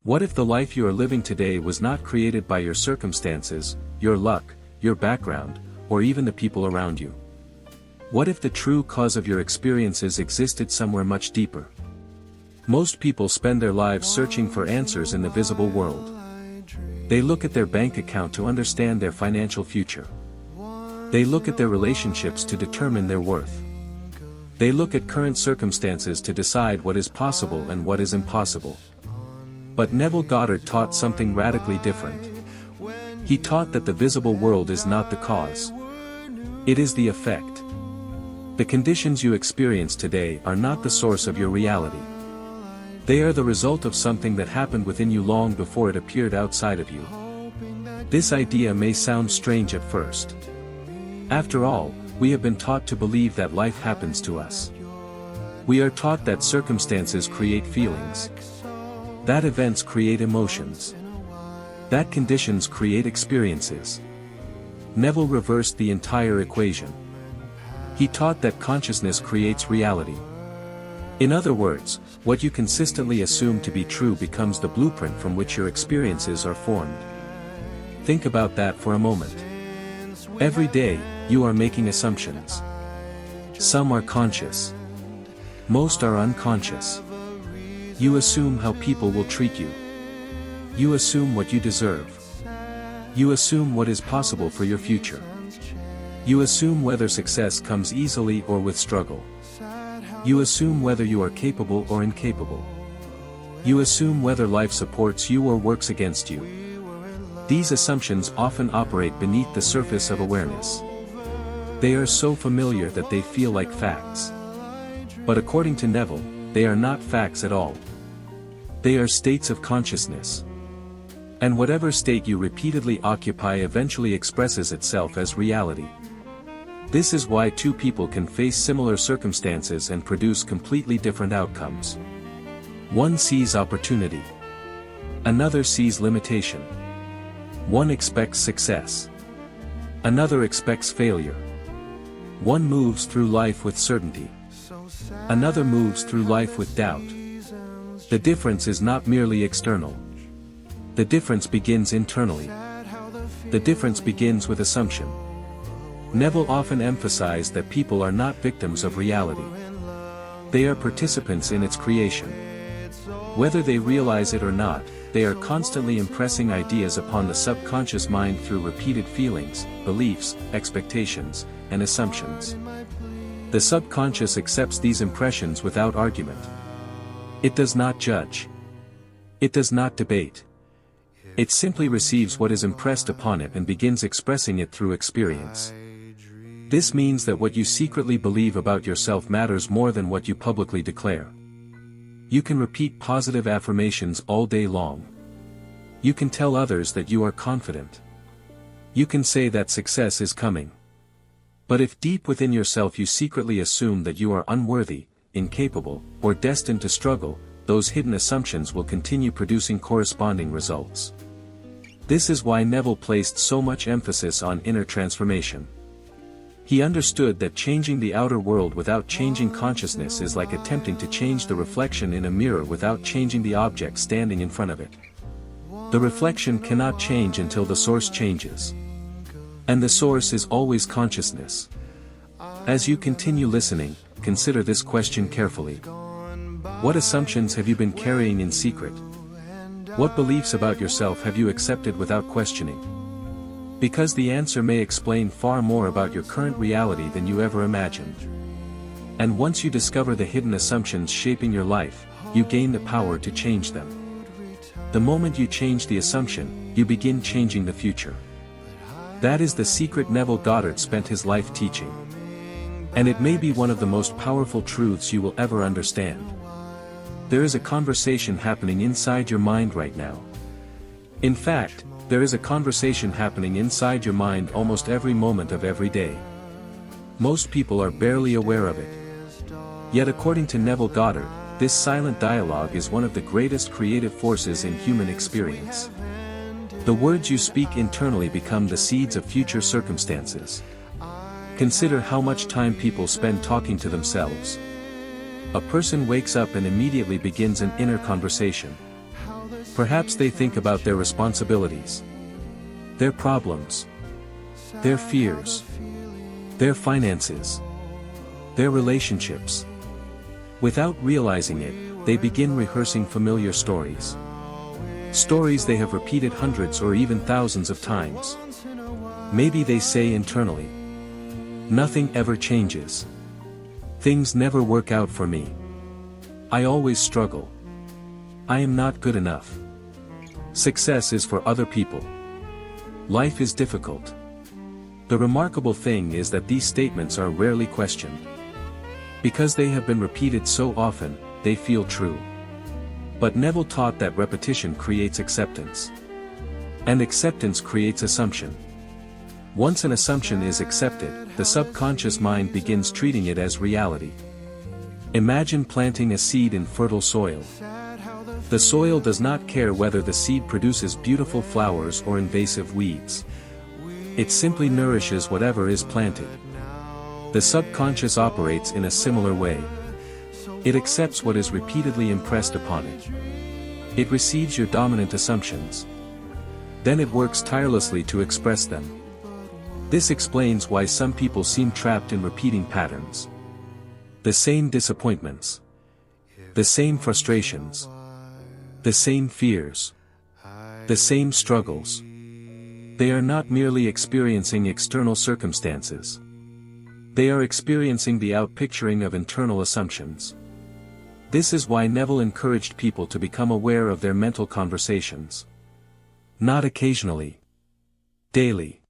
What if the life you are living today was not created by your circumstances, your luck, your background, or even the people around you? What if the true cause of your experiences existed somewhere much deeper? Most people spend their lives searching for answers in the visible world. They look at their bank account to understand their financial future. They look at their relationships to determine their worth. They look at current circumstances to decide what is possible and what is impossible. But Neville Goddard taught something radically different. He taught that the visible world is not the cause. It is the effect. The conditions you experience today are not the source of your reality. They are the result of something that happened within you long before it appeared outside of you. This idea may sound strange at first. After all, we have been taught to believe that life happens to us. We are taught that circumstances create feelings. That events create emotions. That conditions create experiences. Neville reversed the entire equation. He taught that consciousness creates reality. In other words, what you consistently assume to be true becomes the blueprint from which your experiences are formed. Think about that for a moment. Every day, you are making assumptions. Some are conscious. Most are unconscious. You assume how people will treat you. You assume what you deserve. You assume what is possible for your future. You assume whether success comes easily or with struggle. You assume whether you are capable or incapable. You assume whether life supports you or works against you. These assumptions often operate beneath the surface of awareness. They are so familiar that they feel like facts. But according to Neville, they are not facts at all. They are states of consciousness. And whatever state you repeatedly occupy eventually expresses itself as reality. This is why two people can face similar circumstances and produce completely different outcomes. One sees opportunity. Another sees limitation. One expects success. Another expects failure. One moves through life with certainty. Another moves through life with doubt. The difference is not merely external. The difference begins internally. The difference begins with assumption. Neville often emphasized that people are not victims of reality. They are participants in its creation. Whether they realize it or not, they are constantly impressing ideas upon the subconscious mind through repeated feelings, beliefs, expectations, and assumptions. The subconscious accepts these impressions without argument. It does not judge. It does not debate. It simply receives what is impressed upon it and begins expressing it through experience. This means that what you secretly believe about yourself matters more than what you publicly declare. You can repeat positive affirmations all day long. You can tell others that you are confident. You can say that success is coming. But if deep within yourself you secretly assume that you are unworthy, incapable, or destined to struggle, those hidden assumptions will continue producing corresponding results. This is why Neville placed so much emphasis on inner transformation. He understood that changing the outer world without changing consciousness is like attempting to change the reflection in a mirror without changing the object standing in front of it. The reflection cannot change until the source changes. And the source is always consciousness. As you continue listening, consider this question carefully. What assumptions have you been carrying in secret? What beliefs about yourself have you accepted without questioning? Because the answer may explain far more about your current reality than you ever imagined. And once you discover the hidden assumptions shaping your life, you gain the power to change them. The moment you change the assumption, you begin changing the future. That is the secret Neville Goddard spent his life teaching. And it may be one of the most powerful truths you will ever understand. There is a conversation happening inside your mind right now. In fact, there is a conversation happening inside your mind almost every moment of every day. Most people are barely aware of it. Yet according to Neville Goddard, this silent dialogue is one of the greatest creative forces in human experience. The words you speak internally become the seeds of future circumstances. Consider how much time people spend talking to themselves. A person wakes up and immediately begins an inner conversation. Perhaps they think about their responsibilities, their problems, their fears, their finances, their relationships. Without realizing it, they begin rehearsing familiar stories. Stories they have repeated hundreds or even thousands of times. Maybe they say internally, "Nothing ever changes. Things never work out for me. I always struggle. I am not good enough. Success is for other people. Life is difficult." The remarkable thing is that these statements are rarely questioned. Because they have been repeated so often, they feel true. But Neville taught that repetition creates acceptance. And acceptance creates assumption. Once an assumption is accepted, the subconscious mind begins treating it as reality. Imagine planting a seed in fertile soil. The soil does not care whether the seed produces beautiful flowers or invasive weeds. It simply nourishes whatever is planted. The subconscious operates in a similar way. It accepts what is repeatedly impressed upon it. It receives your dominant assumptions. Then it works tirelessly to express them. This explains why some people seem trapped in repeating patterns. The same disappointments. The same frustrations. The same fears. The same struggles. They are not merely experiencing external circumstances. They are experiencing the outpicturing of internal assumptions. This is why Neville encouraged people to become aware of their mental conversations. Not occasionally. Daily.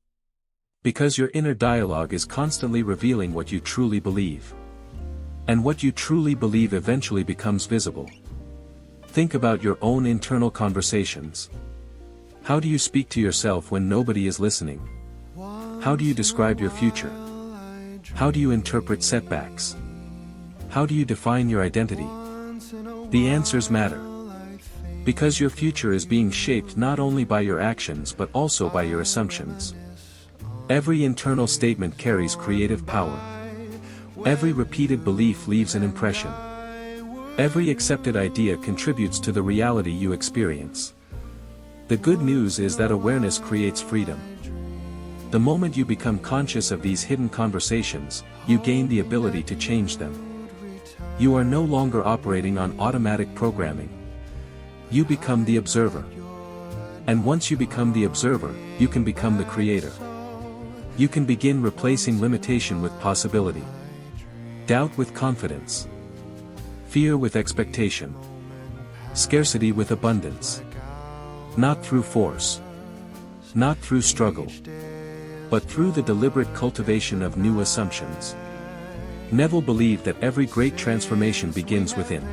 Because your inner dialogue is constantly revealing what you truly believe. And what you truly believe eventually becomes visible. Think about your own internal conversations. How do you speak to yourself when nobody is listening? How do you describe your future? How do you interpret setbacks? How do you define your identity? The answers matter. Because your future is being shaped not only by your actions but also by your assumptions. Every internal statement carries creative power. Every repeated belief leaves an impression. Every accepted idea contributes to the reality you experience. The good news is that awareness creates freedom. The moment you become conscious of these hidden conversations, you gain the ability to change them. You are no longer operating on automatic programming. You become the observer. And once you become the observer, you can become the creator. You can begin replacing limitation with possibility. Doubt with confidence. Fear with expectation. Scarcity with abundance. Not through force. Not through struggle. But through the deliberate cultivation of new assumptions. Neville believed that every great transformation begins within.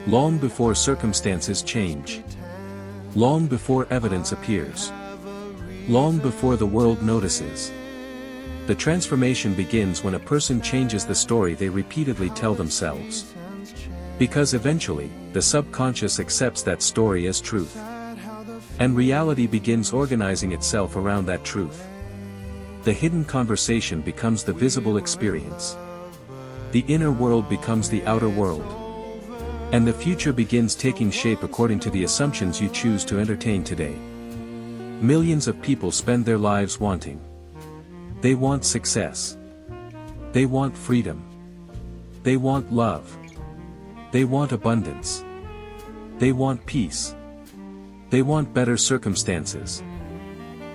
Long before circumstances change. Long before evidence appears. Long before the world notices. The transformation begins when a person changes the story they repeatedly tell themselves. Because eventually, the subconscious accepts that story as truth. And reality begins organizing itself around that truth. The hidden conversation becomes the visible experience. The inner world becomes the outer world. And the future begins taking shape according to the assumptions you choose to entertain today. Millions of people spend their lives wanting. They want success. They want freedom. They want love. They want abundance. They want peace. They want better circumstances.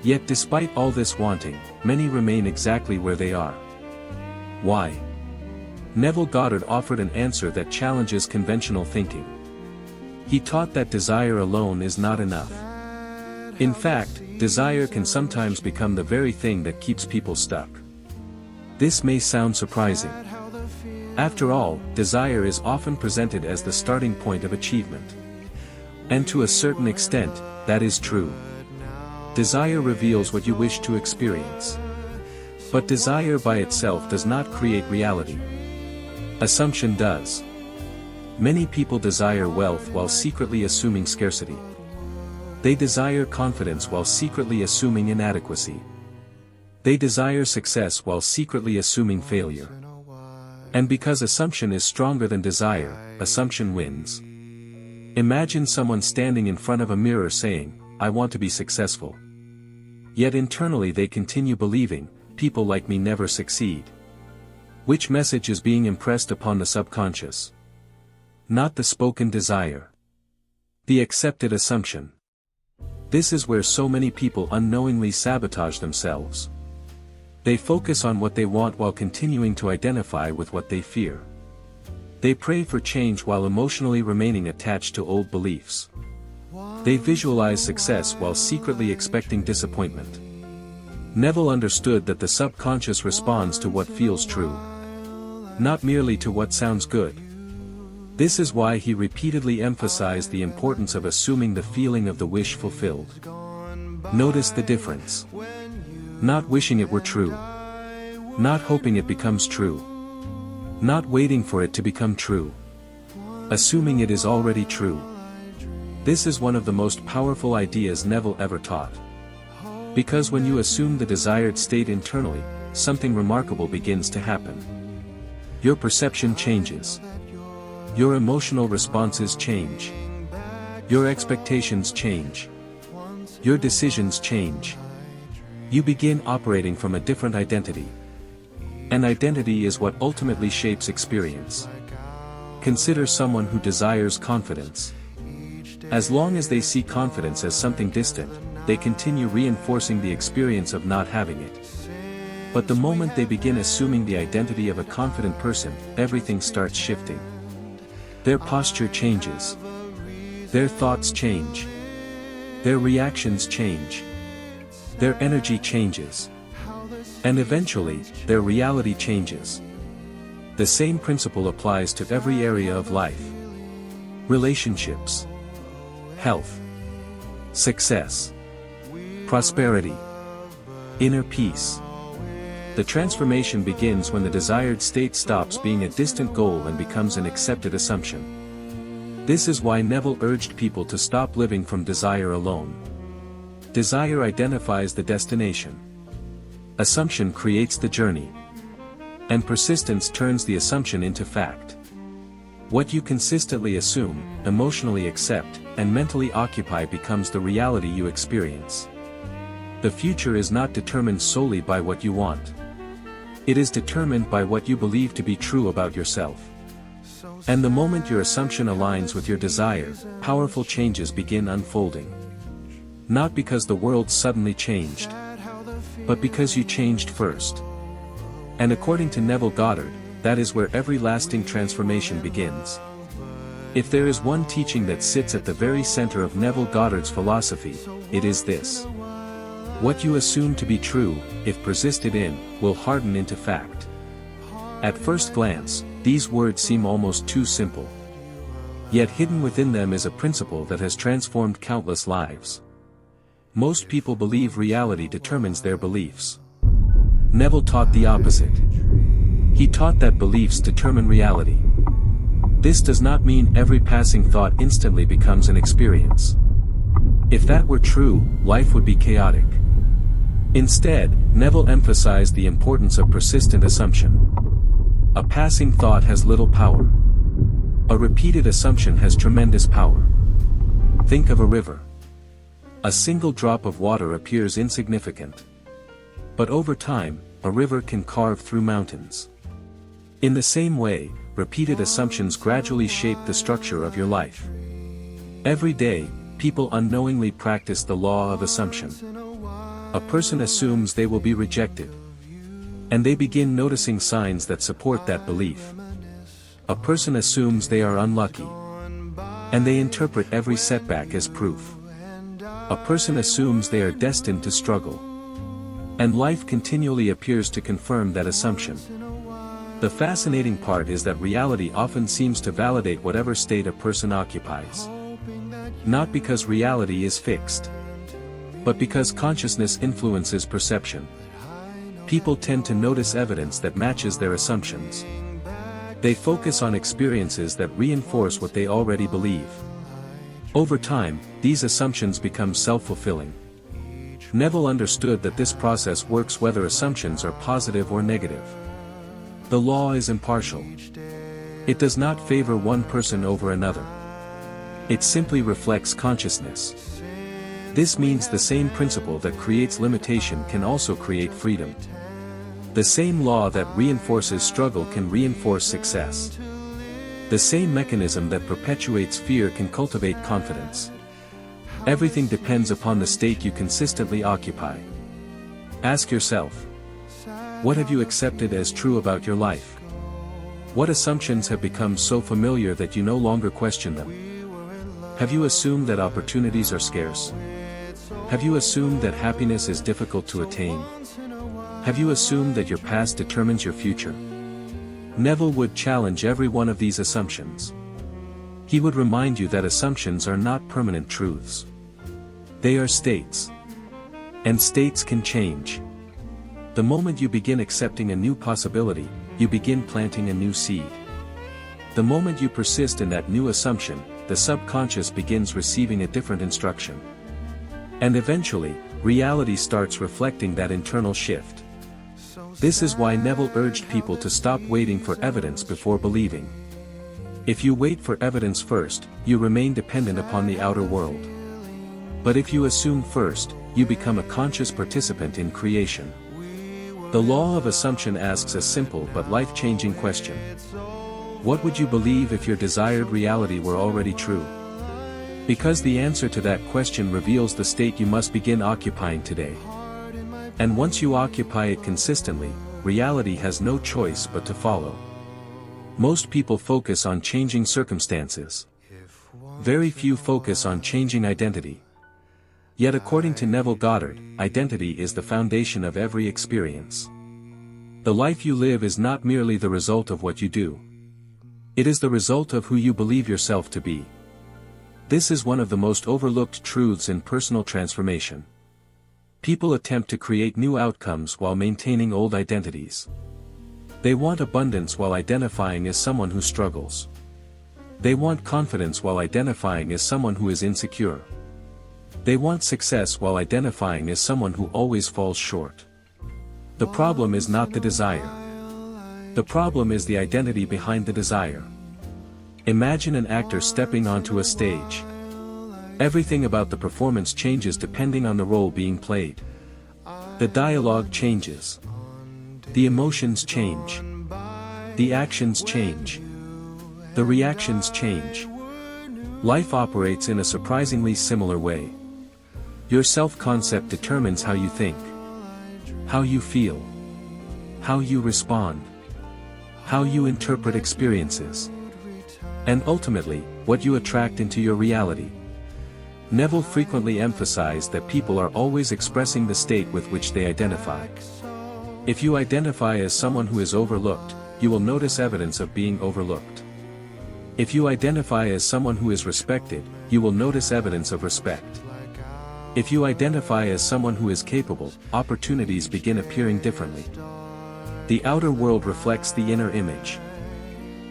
Yet despite all this wanting, many remain exactly where they are. Why? Neville Goddard offered an answer that challenges conventional thinking. He taught that desire alone is not enough. In fact, desire can sometimes become the very thing that keeps people stuck. This may sound surprising. After all, desire is often presented as the starting point of achievement. And to a certain extent, that is true. Desire reveals what you wish to experience. But desire by itself does not create reality. Assumption does. Many people desire wealth while secretly assuming scarcity. They desire confidence while secretly assuming inadequacy. They desire success while secretly assuming failure. And because assumption is stronger than desire, assumption wins. Imagine someone standing in front of a mirror saying, "I want to be successful." Yet internally they continue believing, "People like me never succeed." Which message is being impressed upon the subconscious? Not the spoken desire. The accepted assumption. This is where so many people unknowingly sabotage themselves. They focus on what they want while continuing to identify with what they fear. They pray for change while emotionally remaining attached to old beliefs. They visualize success while secretly expecting disappointment. Neville understood that the subconscious responds to what feels true, not merely to what sounds good. This is why he repeatedly emphasized the importance of assuming the feeling of the wish fulfilled. Notice the difference. Not wishing it were true. Not hoping it becomes true. Not waiting for it to become true. Assuming it is already true. This is one of the most powerful ideas Neville ever taught. Because when you assume the desired state internally, something remarkable begins to happen. Your perception changes. Your emotional responses change. Your expectations change. Your decisions change. You begin operating from a different identity. An identity is what ultimately shapes experience. Consider someone who desires confidence. As long as they see confidence as something distant, they continue reinforcing the experience of not having it. But the moment they begin assuming the identity of a confident person, everything starts shifting. Their posture changes. Their thoughts change. Their reactions change. Their energy changes. And eventually, their reality changes. The same principle applies to every area of life. Relationships. Health. Success. Prosperity. Inner peace. The transformation begins when the desired state stops being a distant goal and becomes an accepted assumption. This is why Neville urged people to stop living from desire alone. Desire identifies the destination. Assumption creates the journey. And persistence turns the assumption into fact. What you consistently assume, emotionally accept, and mentally occupy becomes the reality you experience. The future is not determined solely by what you want. It is determined by what you believe to be true about yourself. And the moment your assumption aligns with your desire, powerful changes begin unfolding. Not because the world suddenly changed, but because you changed first. And according to Neville Goddard, that is where every lasting transformation begins. If there is one teaching that sits at the very center of Neville Goddard's philosophy, it is this. What you assume to be true, if persisted in, will harden into fact. At first glance, these words seem almost too simple. Yet hidden within them is a principle that has transformed countless lives. Most people believe reality determines their beliefs. Neville taught the opposite. He taught that beliefs determine reality. This does not mean every passing thought instantly becomes an experience. If that were true, life would be chaotic. Instead, Neville emphasized the importance of persistent assumption. A passing thought has little power. A repeated assumption has tremendous power. Think of a river. A single drop of water appears insignificant. But over time, a river can carve through mountains. In the same way, repeated assumptions gradually shape the structure of your life. Every day, people unknowingly practice the law of assumption. A person assumes they will be rejected. And they begin noticing signs that support that belief. A person assumes they are unlucky. And they interpret every setback as proof. A person assumes they are destined to struggle. And life continually appears to confirm that assumption. The fascinating part is that reality often seems to validate whatever state a person occupies. Not because reality is fixed, but because consciousness influences perception. People tend to notice evidence that matches their assumptions. They focus on experiences that reinforce what they already believe. Over time, these assumptions become self-fulfilling. Neville understood that this process works whether assumptions are positive or negative. The law is impartial. It does not favor one person over another. It simply reflects consciousness. This means the same principle that creates limitation can also create freedom. The same law that reinforces struggle can reinforce success. The same mechanism that perpetuates fear can cultivate confidence. Everything depends upon the state you consistently occupy. Ask yourself, what have you accepted as true about your life? What assumptions have become so familiar that you no longer question them? Have you assumed that opportunities are scarce? Have you assumed that happiness is difficult to attain? Have you assumed that your past determines your future? Neville would challenge every one of these assumptions. He would remind you that assumptions are not permanent truths. They are states. And states can change. The moment you begin accepting a new possibility, you begin planting a new seed. The moment you persist in that new assumption, the subconscious begins receiving a different instruction. And eventually, reality starts reflecting that internal shift. This is why Neville urged people to stop waiting for evidence before believing. If you wait for evidence first, you remain dependent upon the outer world. But if you assume first, you become a conscious participant in creation. The law of assumption asks a simple but life-changing question. What would you believe if your desired reality were already true? Because the answer to that question reveals the state you must begin occupying today. And once you occupy it consistently, reality has no choice but to follow. Most people focus on changing circumstances. Very few focus on changing identity. Yet according to Neville Goddard, identity is the foundation of every experience. The life you live is not merely the result of what you do. It is the result of who you believe yourself to be. This is one of the most overlooked truths in personal transformation. People attempt to create new outcomes while maintaining old identities. They want abundance while identifying as someone who struggles. They want confidence while identifying as someone who is insecure. They want success while identifying as someone who always falls short. The problem is not the desire. The problem is the identity behind the desire. Imagine an actor stepping onto a stage. Everything about the performance changes depending on the role being played. The dialogue changes. The emotions change. The actions change. The reactions change. Life operates in a surprisingly similar way. Your self-concept determines how you think, how you feel, how you respond, how you interpret experiences, and ultimately, what you attract into your reality. Neville frequently emphasized that people are always expressing the state with which they identify. If you identify as someone who is overlooked, you will notice evidence of being overlooked. If you identify as someone who is respected, you will notice evidence of respect. If you identify as someone who is capable, opportunities begin appearing differently. The outer world reflects the inner image.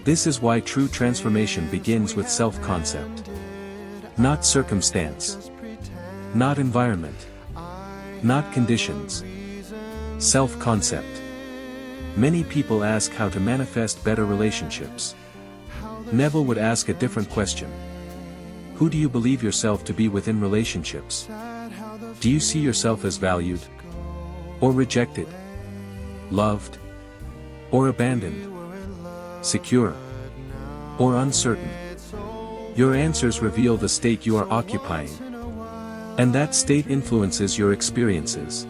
This is why true transformation begins with self-concept. Not circumstance. Not environment. Not conditions. Self-concept. Many people ask how to manifest better relationships. Neville would ask a different question. Who do you believe yourself to be within relationships? Do you see yourself as valued? Or rejected? Loved? Or abandoned? Secure? Or uncertain? Your answers reveal the state you are occupying. And that state influences your experiences.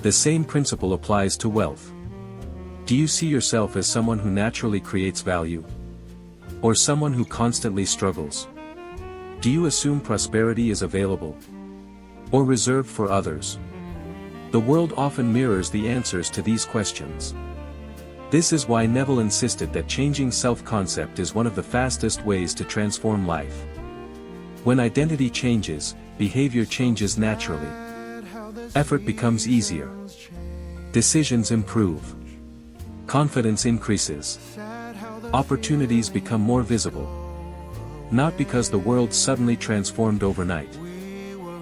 The same principle applies to wealth. Do you see yourself as someone who naturally creates value? Or someone who constantly struggles? Do you assume prosperity is available? Or reserved for others? The world often mirrors the answers to these questions. This is why Neville insisted that changing self-concept is one of the fastest ways to transform life. When identity changes, behavior changes naturally. Effort becomes easier. Decisions improve. Confidence increases. Opportunities become more visible. Not because the world suddenly transformed overnight,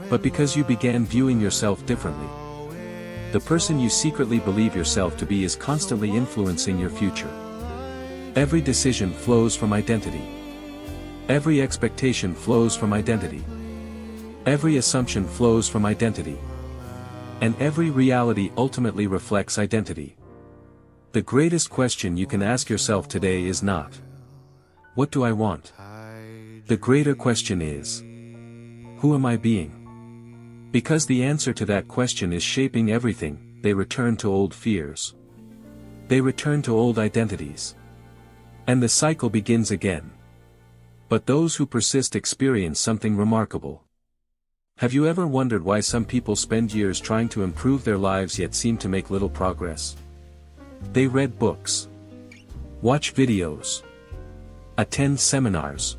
but because you began viewing yourself differently. The person you secretly believe yourself to be is constantly influencing your future. Every decision flows from identity. Every expectation flows from identity. Every assumption flows from identity. And every reality ultimately reflects identity. The greatest question you can ask yourself today is not, "What do I want?" The greater question is, "Who am I being?" Because the answer to that question is shaping everything, they return to old fears. They return to old identities. And the cycle begins again. But those who persist experience something remarkable. Have you ever wondered why some people spend years trying to improve their lives yet seem to make little progress? They read books, watch videos, attend seminars,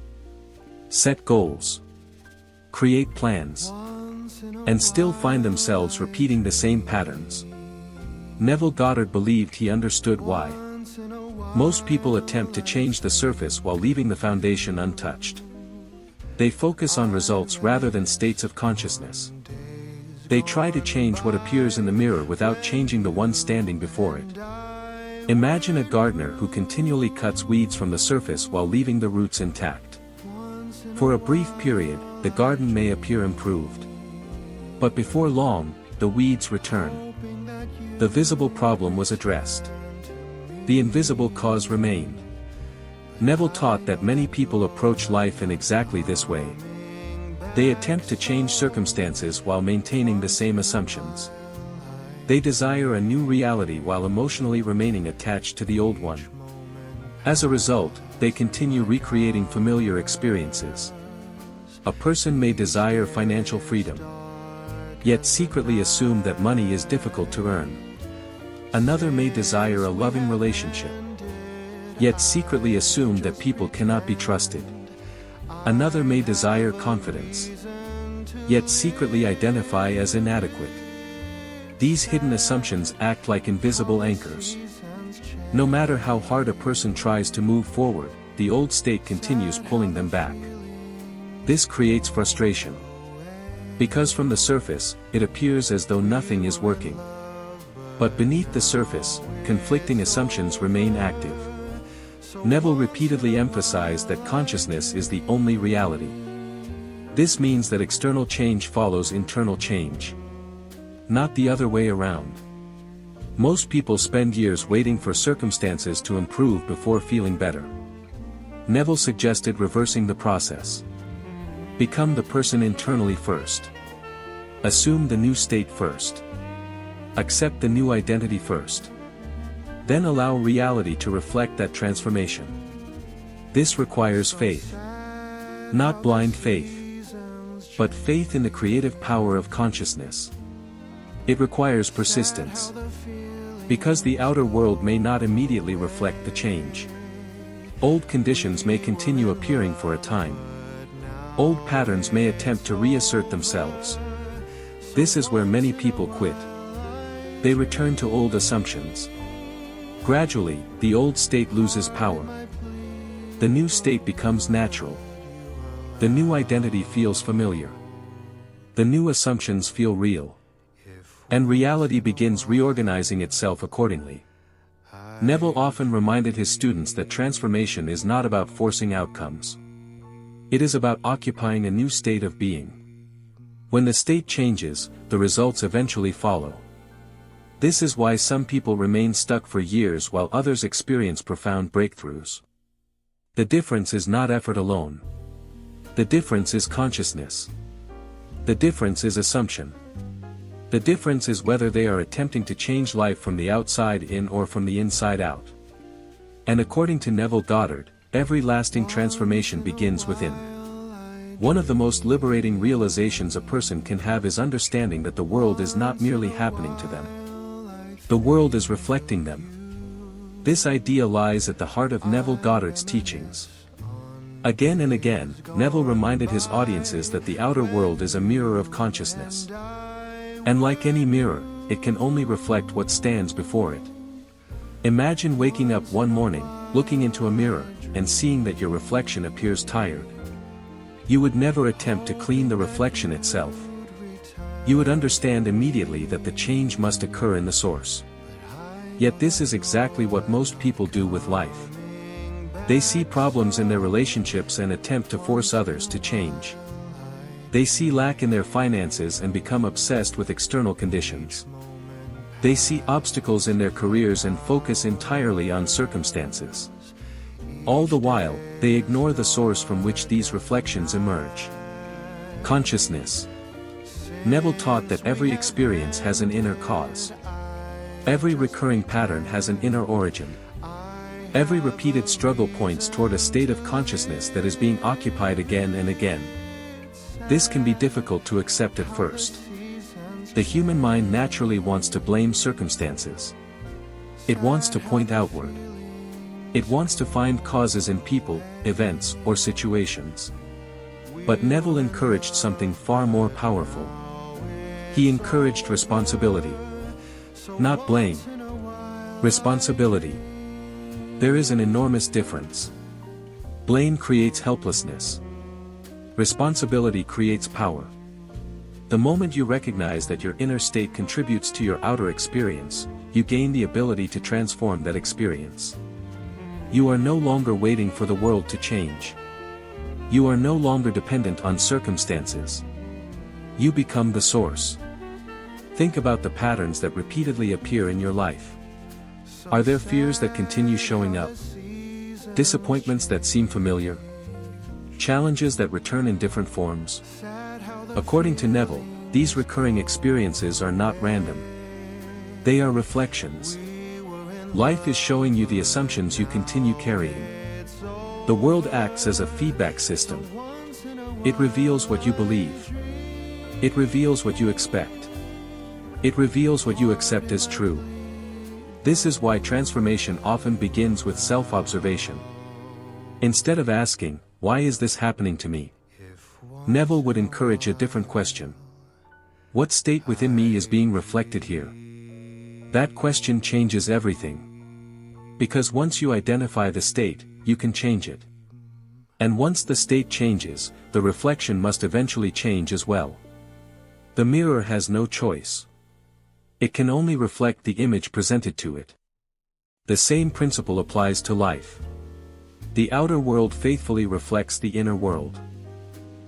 set goals, create plans, and still find themselves repeating the same patterns. Neville Goddard believed he understood why. Most people attempt to change the surface while leaving the foundation untouched. They focus on results rather than states of consciousness. They try to change what appears in the mirror without changing the one standing before it. Imagine a gardener who continually cuts weeds from the surface while leaving the roots intact. For a brief period, the garden may appear improved. But before long, the weeds return. The visible problem was addressed. The invisible cause remained. Neville taught that many people approach life in exactly this way. They attempt to change circumstances while maintaining the same assumptions. They desire a new reality while emotionally remaining attached to the old one. As a result, they continue recreating familiar experiences. A person may desire financial freedom, yet secretly assume that money is difficult to earn. Another may desire a loving relationship, yet secretly assume that people cannot be trusted. Another may desire confidence, yet secretly identify as inadequate. These hidden assumptions act like invisible anchors. No matter how hard a person tries to move forward, the old state continues pulling them back. This creates frustration. Because from the surface, it appears as though nothing is working. But beneath the surface, conflicting assumptions remain active. Neville repeatedly emphasized that consciousness is the only reality. This means that external change follows internal change, not the other way around. Most people spend years waiting for circumstances to improve before feeling better. Neville suggested reversing the process. Become the person internally first. Assume the new state first. Accept the new identity first. Then allow reality to reflect that transformation. This requires faith. Not blind faith, but faith in the creative power of consciousness. It requires persistence. Because the outer world may not immediately reflect the change. Old conditions may continue appearing for a time. Old patterns may attempt to reassert themselves. This is where many people quit. They return to old assumptions. Gradually, the old state loses power. The new state becomes natural. The new identity feels familiar. The new assumptions feel real. And reality begins reorganizing itself accordingly. Neville often reminded his students that transformation is not about forcing outcomes. It is about occupying a new state of being. When the state changes, the results eventually follow. This is why some people remain stuck for years while others experience profound breakthroughs. The difference is not effort alone. The difference is consciousness. The difference is assumption. The difference is whether they are attempting to change life from the outside in or from the inside out. And according to Neville Goddard, every lasting transformation begins within. One of the most liberating realizations a person can have is understanding that the world is not merely happening to them. The world is reflecting them. This idea lies at the heart of Neville Goddard's teachings. Again and again, Neville reminded his audiences that the outer world is a mirror of consciousness. And like any mirror, it can only reflect what stands before it. Imagine waking up one morning, looking into a mirror, and seeing that your reflection appears tired. You would never attempt to clean the reflection itself. You would understand immediately that the change must occur in the source. Yet this is exactly what most people do with life. They see problems in their relationships and attempt to force others to change. They see lack in their finances and become obsessed with external conditions. They see obstacles in their careers and focus entirely on circumstances. All the while, they ignore the source from which these reflections emerge. Consciousness. Neville taught that every experience has an inner cause. Every recurring pattern has an inner origin. Every repeated struggle points toward a state of consciousness that is being occupied again and again. This can be difficult to accept at first. The human mind naturally wants to blame circumstances. It wants to point outward. It wants to find causes in people, events, or situations. But Neville encouraged something far more powerful. He encouraged responsibility. Not blame. Responsibility. There is an enormous difference. Blame creates helplessness. Responsibility creates power. The moment you recognize that your inner state contributes to your outer experience, you gain the ability to transform that experience. You are no longer waiting for the world to change. You are no longer dependent on circumstances. You become the source. Think about the patterns that repeatedly appear in your life. Are there fears that continue showing up? Disappointments that seem familiar? Challenges that return in different forms? According to Neville, these recurring experiences are not random. They are reflections. Life is showing you the assumptions you continue carrying. The world acts as a feedback system. It reveals what you believe. It reveals what you expect. It reveals what you accept as true. This is why transformation often begins with self-observation. Instead of asking, "Why is this happening to me?" Neville would encourage a different question. What state within me is being reflected here? That question changes everything. Because once you identify the state, you can change it. And once the state changes, the reflection must eventually change as well. The mirror has no choice. It can only reflect the image presented to it. The same principle applies to life. The outer world faithfully reflects the inner world.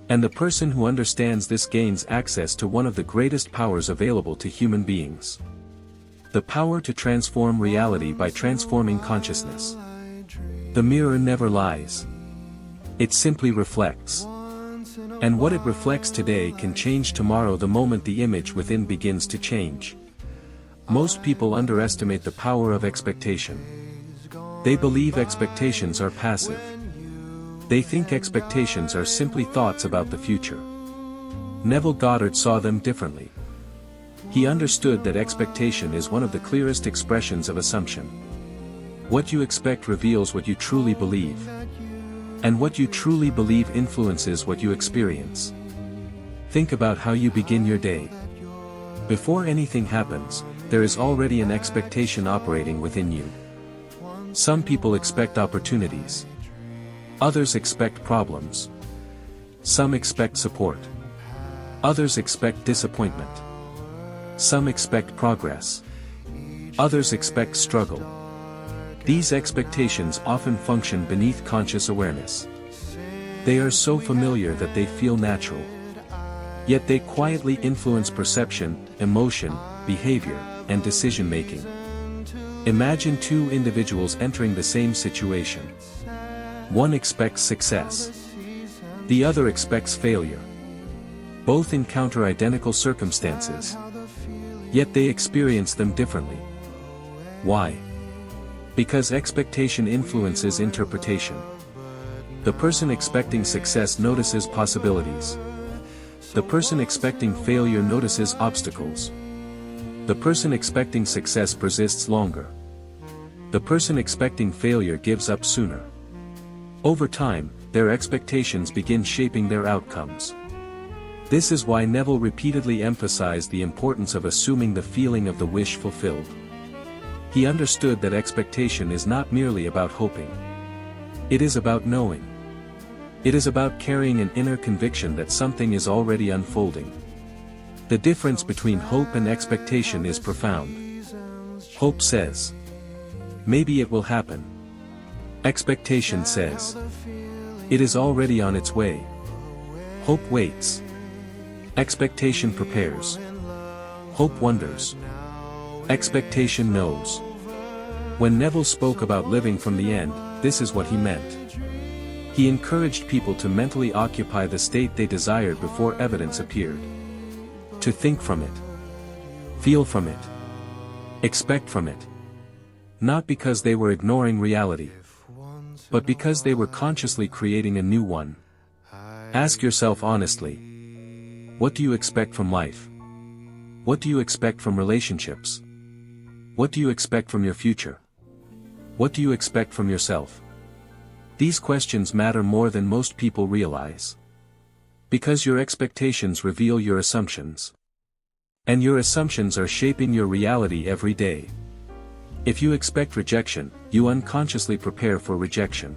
And the person who understands this gains access to one of the greatest powers available to human beings. The power to transform reality by transforming consciousness. The mirror never lies. It simply reflects. And what it reflects today can change tomorrow the moment the image within begins to change. Most people underestimate the power of expectation. They believe expectations are passive. They think expectations are simply thoughts about the future. Neville Goddard saw them differently. He understood that expectation is one of the clearest expressions of assumption. What you expect reveals what you truly believe. And what you truly believe influences what you experience. Think about how you begin your day. Before anything happens, there is already an expectation operating within you. Some people expect opportunities. Others expect problems. Some expect support. Others expect disappointment. Some expect progress. Others expect struggle. These expectations often function beneath conscious awareness. They are so familiar that they feel natural. Yet they quietly influence perception, emotion, behavior, and decision-making. Imagine two individuals entering the same situation. One expects success. The other expects failure. Both encounter identical circumstances. Yet they experience them differently. Why? Because expectation influences interpretation. The person expecting success notices possibilities. The person expecting failure notices obstacles. The person expecting success persists longer. The person expecting failure gives up sooner. Over time, their expectations begin shaping their outcomes. This is why Neville repeatedly emphasized the importance of assuming the feeling of the wish fulfilled. He understood that expectation is not merely about hoping. It is about knowing. It is about carrying an inner conviction that something is already unfolding. The difference between hope and expectation is profound. Hope says, "Maybe it will happen." Expectation says, it is already on its way. Hope waits. Expectation prepares. Hope wonders. Expectation knows. When Neville spoke about living from the end, this is what he meant. He encouraged people to mentally occupy the state they desired before evidence appeared. To think from it. Feel from it. Expect from it. Not because they were ignoring reality, but because they were consciously creating a new one. Ask yourself honestly, what do you expect from life? What do you expect from relationships? What do you expect from your future? What do you expect from yourself? These questions matter more than most people realize. Because your expectations reveal your assumptions. And your assumptions are shaping your reality every day. If you expect rejection, you unconsciously prepare for rejection.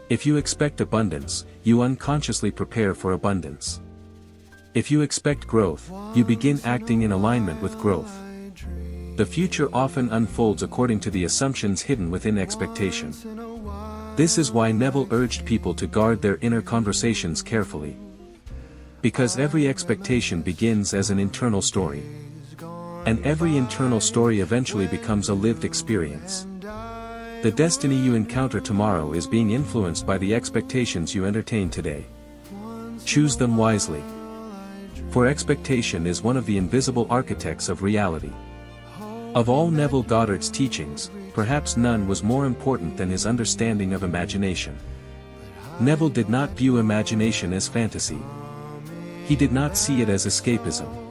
If you expect abundance, you unconsciously prepare for abundance. If you expect growth, you begin acting in alignment with growth. The future often unfolds according to the assumptions hidden within expectation. This is why Neville urged people to guard their inner conversations carefully. Because every expectation begins as an internal story. And every internal story eventually becomes a lived experience. The destiny you encounter tomorrow is being influenced by the expectations you entertain today. Choose them wisely. For expectation is one of the invisible architects of reality. Of all Neville Goddard's teachings, perhaps none was more important than his understanding of imagination. Neville did not view imagination as fantasy. He did not see it as escapism.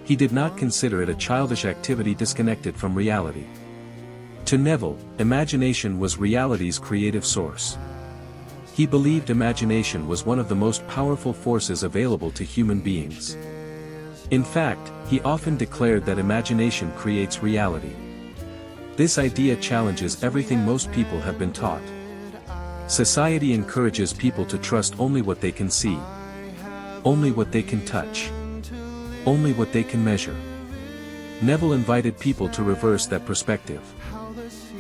He did not consider it a childish activity disconnected from reality. To Neville, imagination was reality's creative source. He believed imagination was one of the most powerful forces available to human beings. In fact, he often declared that imagination creates reality. This idea challenges everything most people have been taught. Society encourages people to trust only what they can see, only what they can touch, only what they can measure. Neville invited people to reverse that perspective.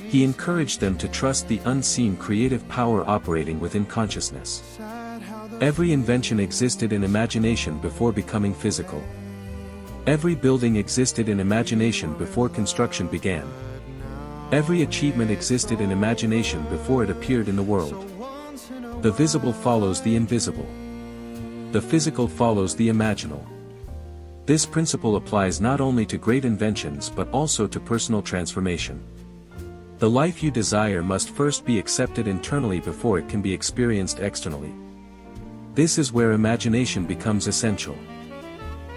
He encouraged them to trust the unseen creative power operating within consciousness. Every invention existed in imagination before becoming physical. Every building existed in imagination before construction began. Every achievement existed in imagination before it appeared in the world. The visible follows the invisible. The physical follows the imaginal. This principle applies not only to great inventions but also to personal transformation. The life you desire must first be accepted internally before it can be experienced externally. This is where imagination becomes essential.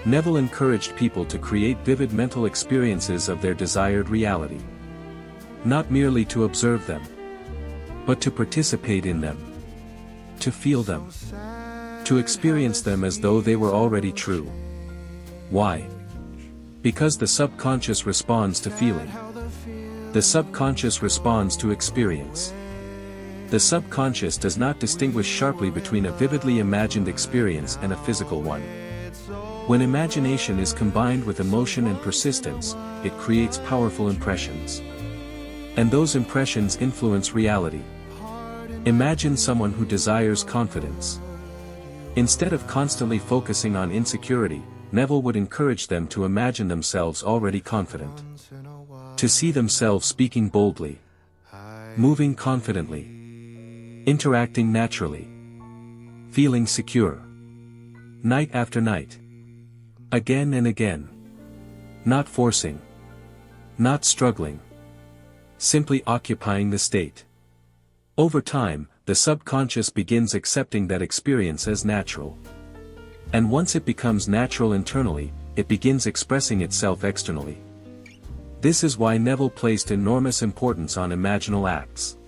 Neville encouraged people to create vivid mental experiences of their desired reality. Not merely to observe them, but to participate in them. To feel them. To experience them as though they were already true. Why? Because the subconscious responds to feeling. The subconscious responds to experience. The subconscious does not distinguish sharply between a vividly imagined experience and a physical one. When imagination is combined with emotion and persistence, it creates powerful impressions. And those impressions influence reality. Imagine someone who desires confidence. Instead of constantly focusing on insecurity, Neville would encourage them to imagine themselves already confident. To see themselves speaking boldly, moving confidently, interacting naturally, feeling secure. Night after night. Again and again. Not forcing. Not struggling. Simply occupying the state. Over time, the subconscious begins accepting that experience as natural. And once it becomes natural internally, it begins expressing itself externally. This is why Neville placed enormous importance on imaginal acts.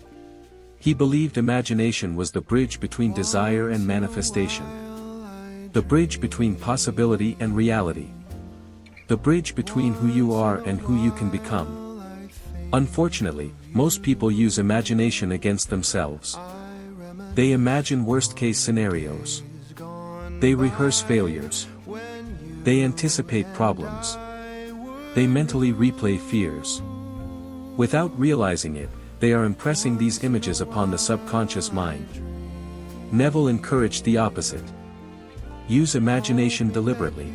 He believed imagination was the bridge between desire and manifestation. The bridge between possibility and reality. The bridge between who you are and who you can become. Unfortunately, most people use imagination against themselves. They imagine worst-case scenarios. They rehearse failures. They anticipate problems. They mentally replay fears. Without realizing it, they are impressing these images upon the subconscious mind. Neville encouraged the opposite. Use imagination deliberately.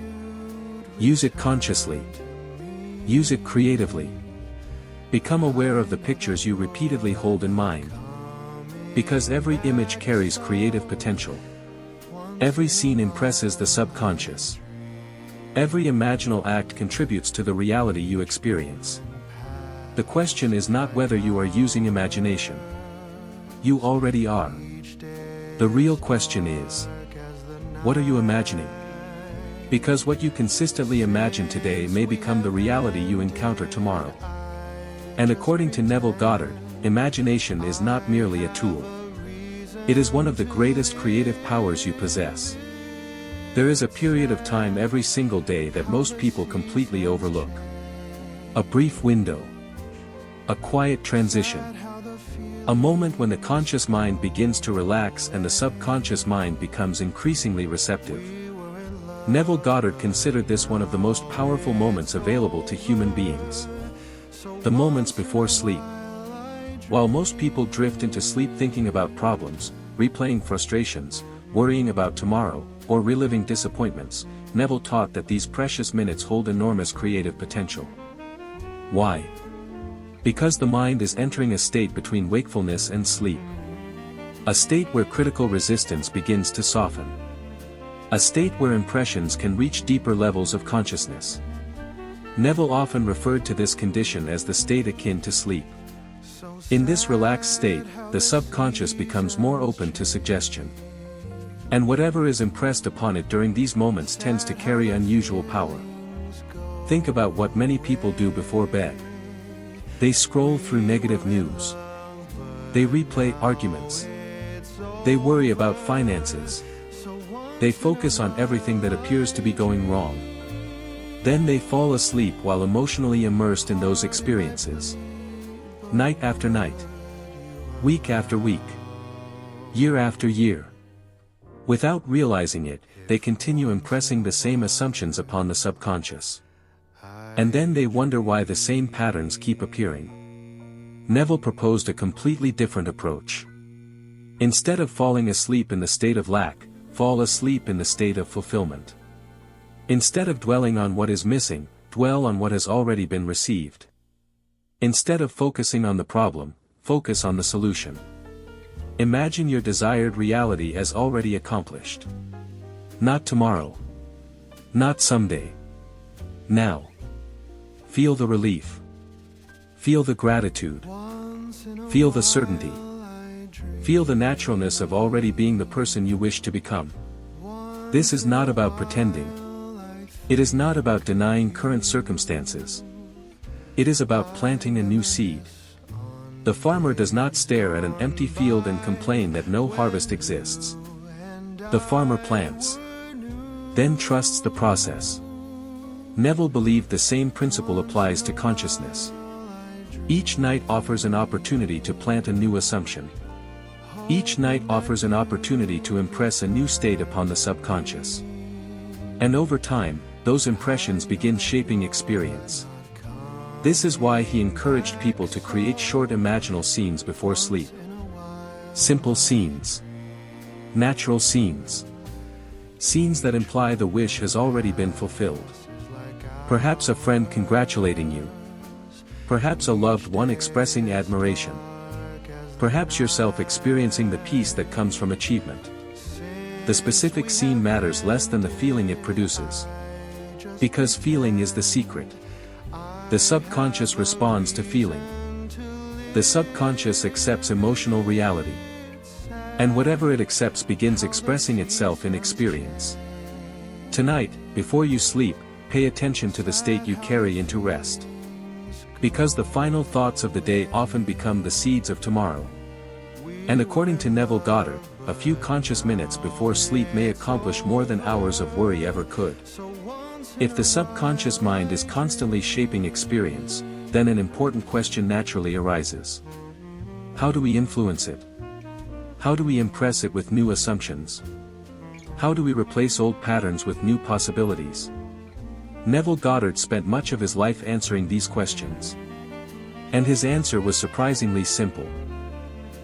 Use it consciously. Use it creatively. Become aware of the pictures you repeatedly hold in mind. Because every image carries creative potential. Every scene impresses the subconscious. Every imaginal act contributes to the reality you experience. The question is not whether you are using imagination. You already are. The real question is, what are you imagining? Because what you consistently imagine today may become the reality you encounter tomorrow. And according to Neville Goddard, imagination is not merely a tool. It is one of the greatest creative powers you possess. There is a period of time every single day that most people completely overlook. A brief window. A quiet transition. A moment when the conscious mind begins to relax and the subconscious mind becomes increasingly receptive. Neville Goddard considered this one of the most powerful moments available to human beings. The moments before sleep. While most people drift into sleep thinking about problems, replaying frustrations, worrying about tomorrow, or reliving disappointments, Neville taught that these precious minutes hold enormous creative potential. Why? Because the mind is entering a state between wakefulness and sleep. A state where critical resistance begins to soften. A state where impressions can reach deeper levels of consciousness. Neville often referred to this condition as the state akin to sleep. In this relaxed state, the subconscious becomes more open to suggestion. And whatever is impressed upon it during these moments tends to carry unusual power. Think about what many people do before bed. They scroll through negative news. They replay arguments. They worry about finances. They focus on everything that appears to be going wrong. Then they fall asleep while emotionally immersed in those experiences. Night after night. Week after week. Year after year. Without realizing it, they continue impressing the same assumptions upon the subconscious. And then they wonder why the same patterns keep appearing. Neville proposed a completely different approach. Instead of falling asleep in the state of lack, fall asleep in the state of fulfillment. Instead of dwelling on what is missing, dwell on what has already been received. Instead of focusing on the problem, focus on the solution. Imagine your desired reality as already accomplished. Not tomorrow. Not someday. Now. Feel the relief. Feel the gratitude. Feel the certainty. Feel the naturalness of already being the person you wish to become. This is not about pretending. It is not about denying current circumstances. It is about planting a new seed. The farmer does not stare at an empty field and complain that no harvest exists. The farmer plants. Then trusts the process. Neville believed the same principle applies to consciousness. Each night offers an opportunity to plant a new assumption. Each night offers an opportunity to impress a new state upon the subconscious. And over time, those impressions begin shaping experience. This is why he encouraged people to create short imaginal scenes before sleep. Simple scenes. Natural scenes. Scenes that imply the wish has already been fulfilled. Perhaps a friend congratulating you. Perhaps a loved one expressing admiration. Perhaps yourself experiencing the peace that comes from achievement. The specific scene matters less than the feeling it produces. Because feeling is the secret. The subconscious responds to feeling. The subconscious accepts emotional reality. And whatever it accepts begins expressing itself in experience. Tonight, before you sleep, pay attention to the state you carry into rest. Because the final thoughts of the day often become the seeds of tomorrow. And according to Neville Goddard, a few conscious minutes before sleep may accomplish more than hours of worry ever could. If the subconscious mind is constantly shaping experience, then an important question naturally arises. How do we influence it? How do we impress it with new assumptions? How do we replace old patterns with new possibilities? Neville Goddard spent much of his life answering these questions. And his answer was surprisingly simple.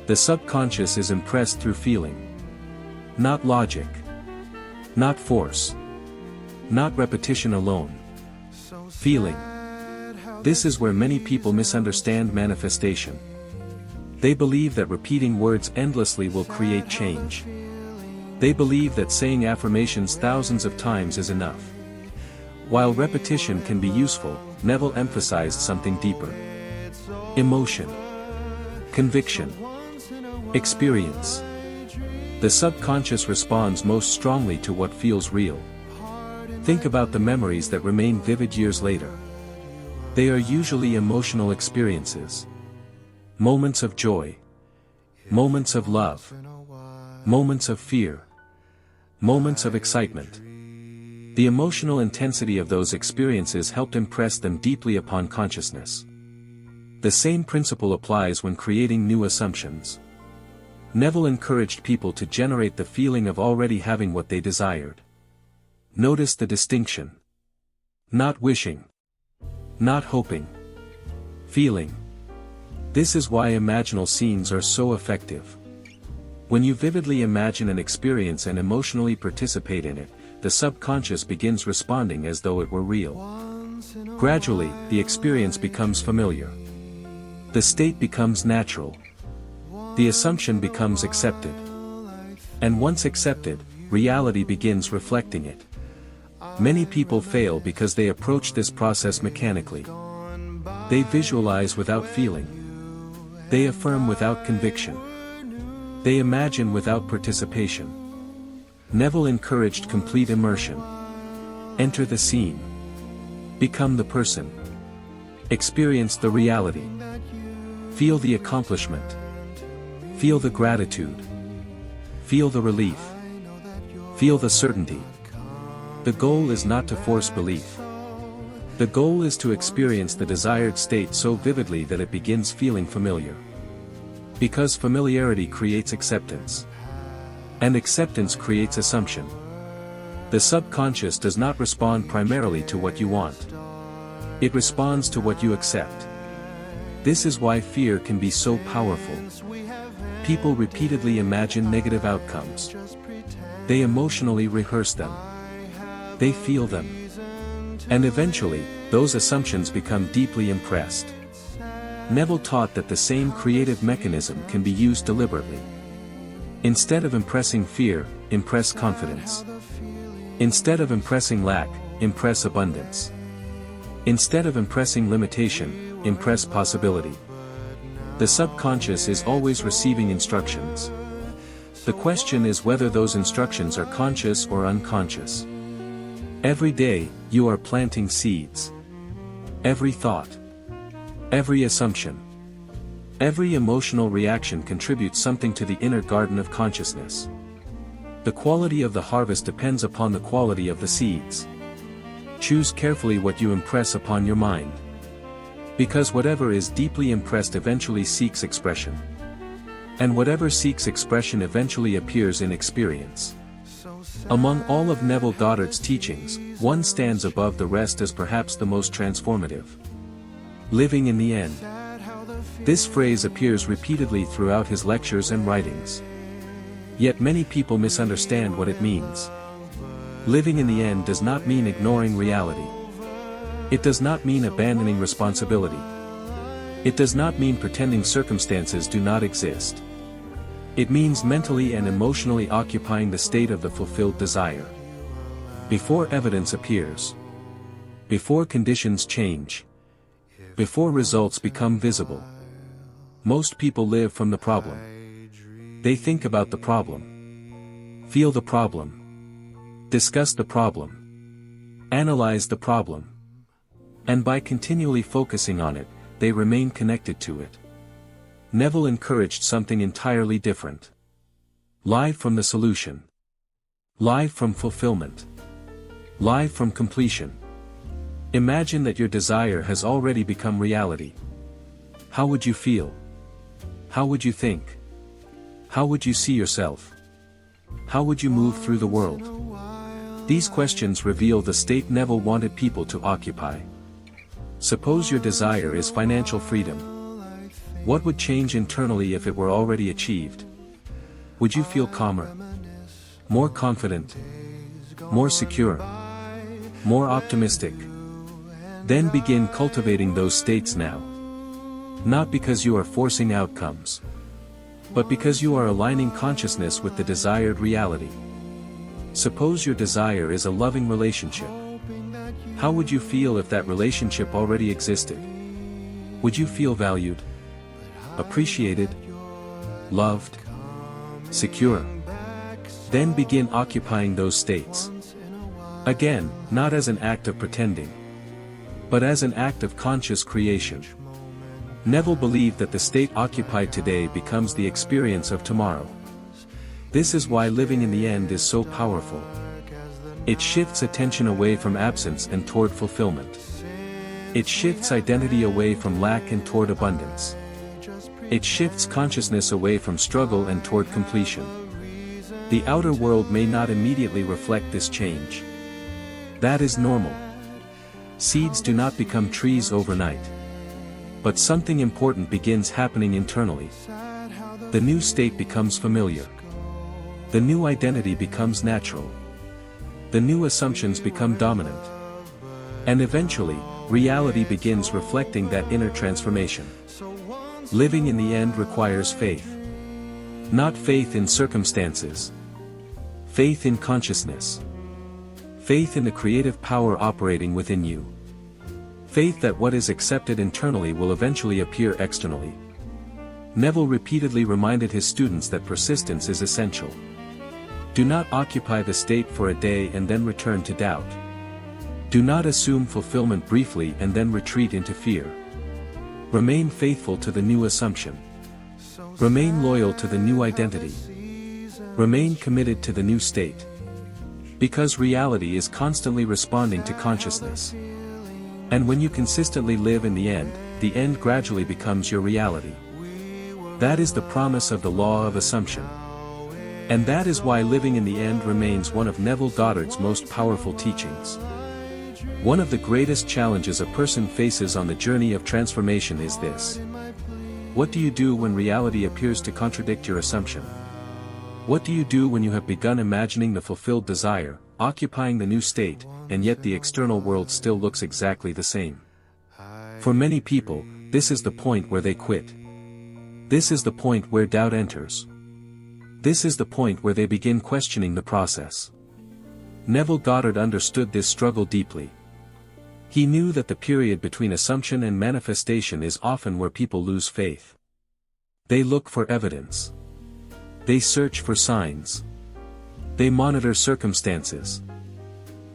The subconscious is impressed through feeling. Not logic. Not force. Not repetition alone. Feeling. This is where many people misunderstand manifestation. They believe that repeating words endlessly will create change. They believe that saying affirmations thousands of times is enough. While repetition can be useful, Neville emphasized something deeper. Emotion. Conviction. Experience. The subconscious responds most strongly to what feels real. Think about the memories that remain vivid years later. They are usually emotional experiences. Moments of joy. Moments of love. Moments of fear. Moments of excitement. The emotional intensity of those experiences helped impress them deeply upon consciousness. The same principle applies when creating new assumptions. Neville encouraged people to generate the feeling of already having what they desired. Notice the distinction. Not wishing. Not hoping. Feeling. This is why imaginal scenes are so effective. When you vividly imagine an experience and emotionally participate in it, the subconscious begins responding as though it were real. Gradually, the experience becomes familiar. The state becomes natural. The assumption becomes accepted. And once accepted, reality begins reflecting it. Many people fail because they approach this process mechanically. They visualize without feeling. They affirm without conviction. They imagine without participation. Neville encouraged complete immersion. Enter the scene. Become the person. Experience the reality. Feel the accomplishment. Feel the gratitude. Feel the relief. Feel the certainty. The goal is not to force belief. The goal is to experience the desired state so vividly that it begins feeling familiar. Because familiarity creates acceptance. And acceptance creates assumption. The subconscious does not respond primarily to what you want. It responds to what you accept. This is why fear can be so powerful. People repeatedly imagine negative outcomes. They emotionally rehearse them. They feel them. And eventually, those assumptions become deeply impressed. Neville taught that the same creative mechanism can be used deliberately. Instead of impressing fear, impress confidence. Instead of impressing lack, impress abundance. Instead of impressing limitation, impress possibility. The subconscious is always receiving instructions. The question is whether those instructions are conscious or unconscious. Every day, you are planting seeds. Every thought. Every assumption. Every emotional reaction contributes something to the inner garden of consciousness. The quality of the harvest depends upon the quality of the seeds. Choose carefully what you impress upon your mind. Because whatever is deeply impressed eventually seeks expression. And whatever seeks expression eventually appears in experience. Among all of Neville Goddard's teachings, one stands above the rest as perhaps the most transformative. Living in the end. This phrase appears repeatedly throughout his lectures and writings. Yet many people misunderstand what it means. Living in the end does not mean ignoring reality. It does not mean abandoning responsibility. It does not mean pretending circumstances do not exist. It means mentally and emotionally occupying the state of the fulfilled desire. Before evidence appears. Before conditions change. Before results become visible. Most people live from the problem. They think about the problem. Feel the problem. Discuss the problem. Analyze the problem. And by continually focusing on it, they remain connected to it. Neville encouraged something entirely different. Live from the solution. Live from fulfillment. Live from completion. Imagine that your desire has already become reality. How would you feel? How would you think? How would you see yourself? How would you move through the world? These questions reveal the state Neville wanted people to occupy. Suppose your desire is financial freedom. What would change internally if it were already achieved? Would you feel calmer? More confident? More secure? More optimistic? Then begin cultivating those states now. Not because you are forcing outcomes, but because you are aligning consciousness with the desired reality. Suppose your desire is a loving relationship. How would you feel if that relationship already existed? Would you feel valued, appreciated, loved, secure? Then begin occupying those states. Again, not as an act of pretending, but as an act of conscious creation. Neville believed that the state occupied today becomes the experience of tomorrow. This is why living in the end is so powerful. It shifts attention away from absence and toward fulfillment. It shifts identity away from lack and toward abundance. It shifts consciousness away from struggle and toward completion. The outer world may not immediately reflect this change. That is normal. Seeds do not become trees overnight. But something important begins happening internally. The new state becomes familiar. The new identity becomes natural. The new assumptions become dominant. And eventually, reality begins reflecting that inner transformation. Living in the end requires faith. Not faith in circumstances. Faith in consciousness. Faith in the creative power operating within you. Faith that what is accepted internally will eventually appear externally. Neville repeatedly reminded his students that persistence is essential. Do not occupy the state for a day and then return to doubt. Do not assume fulfillment briefly and then retreat into fear. Remain faithful to the new assumption. Remain loyal to the new identity. Remain committed to the new state. Because reality is constantly responding to consciousness. And when you consistently live in the end gradually becomes your reality. That is the promise of the law of assumption. And that is why living in the end remains one of Neville Goddard's most powerful teachings. One of the greatest challenges a person faces on the journey of transformation is this. What do you do when reality appears to contradict your assumption? What do you do when you have begun imagining the fulfilled desire, occupying the new state, and yet the external world still looks exactly the same? For many people, this is the point where they quit. This is the point where doubt enters. This is the point where they begin questioning the process. Neville Goddard understood this struggle deeply. He knew that the period between assumption and manifestation is often where people lose faith. They look for evidence. They search for signs. They monitor circumstances.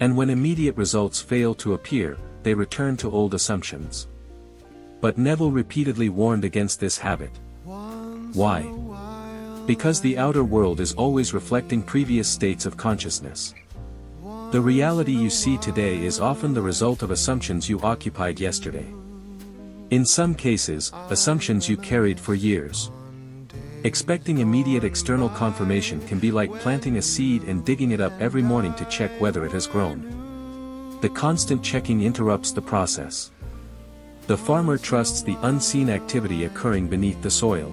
And when immediate results fail to appear, they return to old assumptions. But Neville repeatedly warned against this habit. Why? Because the outer world is always reflecting previous states of consciousness. The reality you see today is often the result of assumptions you occupied yesterday. In some cases, assumptions you carried for years. Expecting immediate external confirmation can be like planting a seed and digging it up every morning to check whether it has grown. The constant checking interrupts the process. The farmer trusts the unseen activity occurring beneath the soil.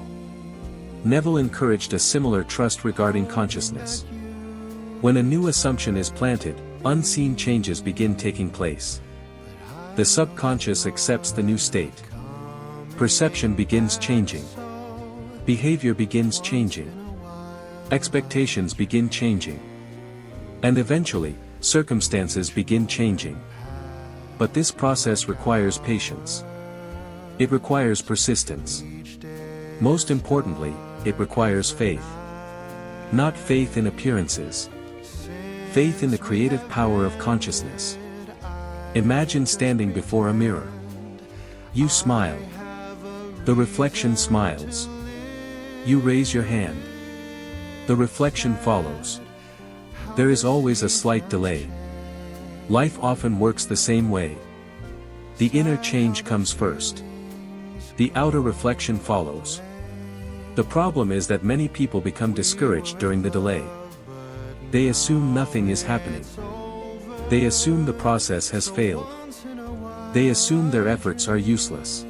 Neville encouraged a similar trust regarding consciousness. When a new assumption is planted, unseen changes begin taking place. The subconscious accepts the new state. Perception begins changing. Behavior begins changing. Expectations begin changing. And eventually, circumstances begin changing. But this process requires patience. It requires persistence. Most importantly, it requires faith. Not faith in appearances. Faith in the creative power of consciousness. Imagine standing before a mirror. You smile. The reflection smiles. You raise your hand. The reflection follows. There is always a slight delay. Life often works the same way. The inner change comes first. The outer reflection follows. The problem is that many people become discouraged during the delay. They assume nothing is happening. They assume the process has failed. They assume their efforts are useless.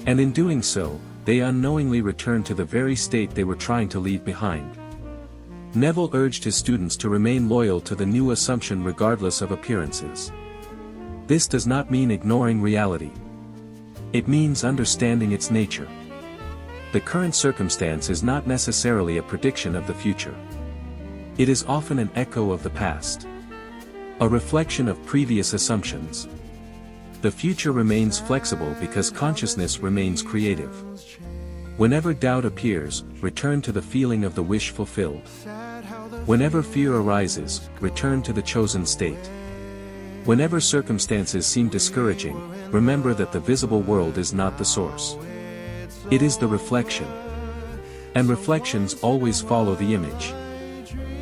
And in doing so, they unknowingly return to the very state they were trying to leave behind. Neville urged his students to remain loyal to the new assumption regardless of appearances. This does not mean ignoring reality. It means understanding its nature. The current circumstance is not necessarily a prediction of the future. It is often an echo of the past. A reflection of previous assumptions. The future remains flexible because consciousness remains creative. Whenever doubt appears, return to the feeling of the wish fulfilled. Whenever fear arises, return to the chosen state. Whenever circumstances seem discouraging, remember that the visible world is not the source. It is the reflection. And reflections always follow the image.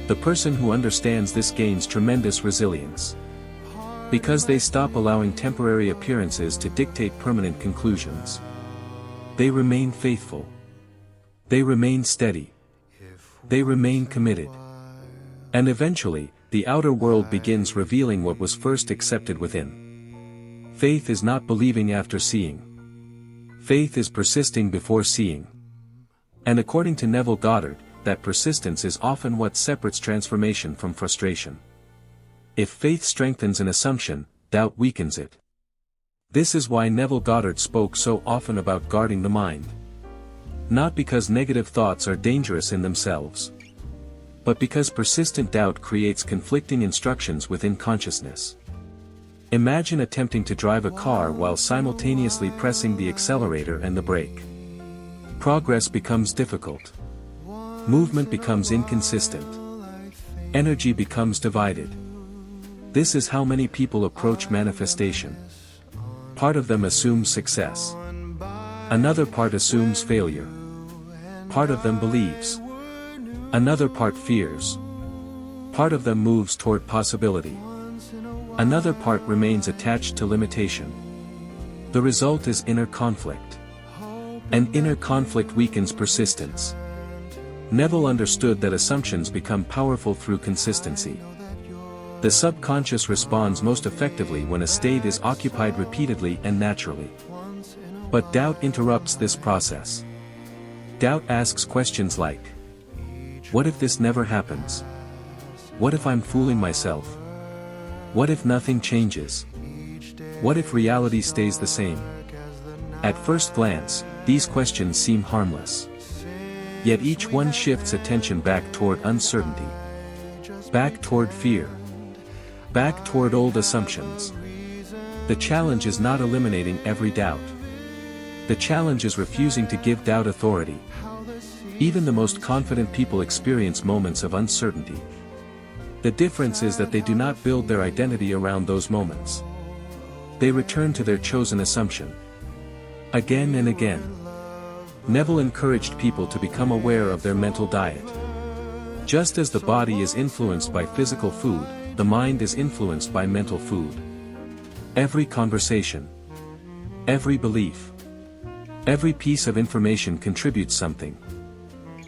The person who understands this gains tremendous resilience. Because they stop allowing temporary appearances to dictate permanent conclusions. They remain faithful. They remain steady. They remain committed. And eventually, the outer world begins revealing what was first accepted within. Faith is not believing after seeing. Faith is persisting before seeing. And according to Neville Goddard, that persistence is often what separates transformation from frustration. If faith strengthens an assumption, doubt weakens it. This is why Neville Goddard spoke so often about guarding the mind. Not because negative thoughts are dangerous in themselves, but because persistent doubt creates conflicting instructions within consciousness. Imagine attempting to drive a car while simultaneously pressing the accelerator and the brake. Progress becomes difficult. Movement becomes inconsistent. Energy becomes divided. This is how many people approach manifestation. Part of them assumes success. Another part assumes failure. Part of them believes. Another part fears. Part of them moves toward possibility. Another part remains attached to limitation. The result is inner conflict. And inner conflict weakens persistence. Neville understood that assumptions become powerful through consistency. The subconscious responds most effectively when a state is occupied repeatedly and naturally. But doubt interrupts this process. Doubt asks questions like, what if this never happens? What if I'm fooling myself? What if nothing changes? What if reality stays the same? At first glance, these questions seem harmless. Yet each one shifts attention back toward uncertainty. Back toward fear. Back toward old assumptions. The challenge is not eliminating every doubt. The challenge is refusing to give doubt authority. Even the most confident people experience moments of uncertainty. The difference is that they do not build their identity around those moments. They return to their chosen assumption. Again and again. Neville encouraged people to become aware of their mental diet. Just as the body is influenced by physical food, the mind is influenced by mental food. Every conversation, every belief, every piece of information contributes something.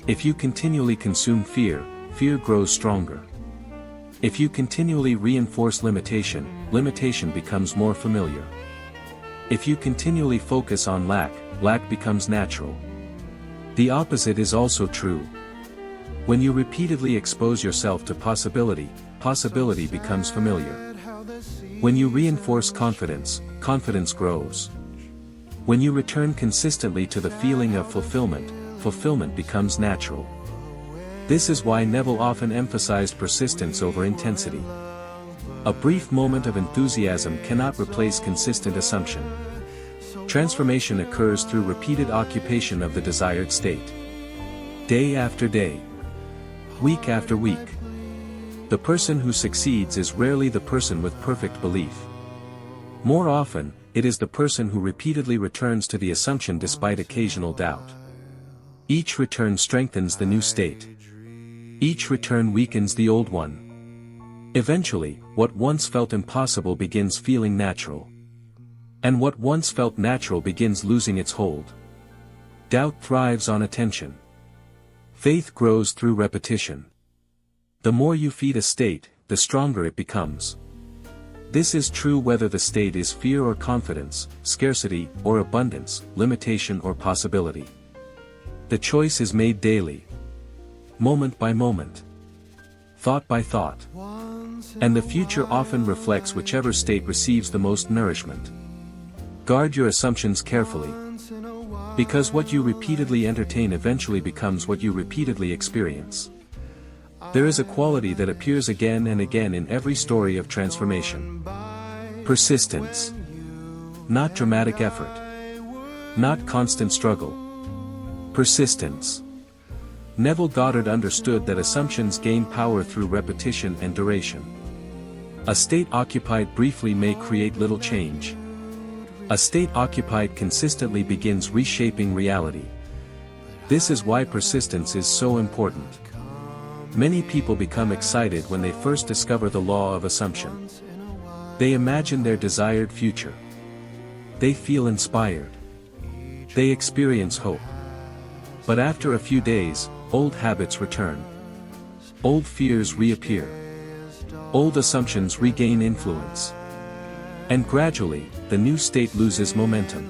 If you continually consume fear, fear grows stronger. If you continually reinforce limitation, limitation becomes more familiar. If you continually focus on lack, lack becomes natural. The opposite is also true. When you repeatedly expose yourself to possibility, possibility becomes familiar. When you reinforce confidence, confidence grows. When you return consistently to the feeling of fulfillment, fulfillment becomes natural. This is why Neville often emphasized persistence over intensity. A brief moment of enthusiasm cannot replace consistent assumption. Transformation occurs through repeated occupation of the desired state. Day after day. Week after week. The person who succeeds is rarely the person with perfect belief. More often, it is the person who repeatedly returns to the assumption despite occasional doubt. Each return strengthens the new state. Each return weakens the old one. Eventually, what once felt impossible begins feeling natural. And what once felt natural begins losing its hold. Doubt thrives on attention. Faith grows through repetition. The more you feed a state, the stronger it becomes. This is true whether the state is fear or confidence, scarcity or abundance, limitation or possibility. The choice is made daily. Moment by moment. Thought by thought. And the future often reflects whichever state receives the most nourishment. Guard your assumptions carefully. Because what you repeatedly entertain eventually becomes what you repeatedly experience. There is a quality that appears again and again in every story of transformation. Persistence. Not dramatic effort. Not constant struggle. Persistence. Neville Goddard understood that assumptions gain power through repetition and duration. A state occupied briefly may create little change. A state occupied consistently begins reshaping reality. This is why persistence is so important. Many people become excited when they first discover the law of assumption. They imagine their desired future. They feel inspired. They experience hope. But after a few days, old habits return. Old fears reappear. Old assumptions regain influence. And gradually, the new state loses momentum.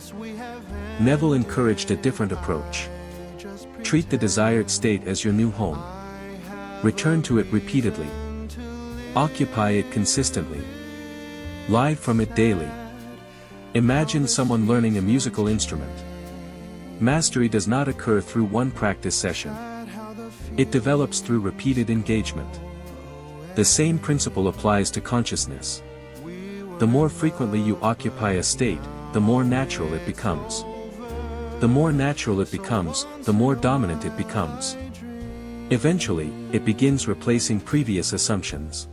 Neville encouraged a different approach. Treat the desired state as your new home. Return to it repeatedly. Occupy it consistently. Live from it daily. Imagine someone learning a musical instrument. Mastery does not occur through one practice session. It develops through repeated engagement. The same principle applies to consciousness. The more frequently you occupy a state, the more natural it becomes. The more natural it becomes, the more dominant it becomes. Eventually, it begins replacing previous assumptions.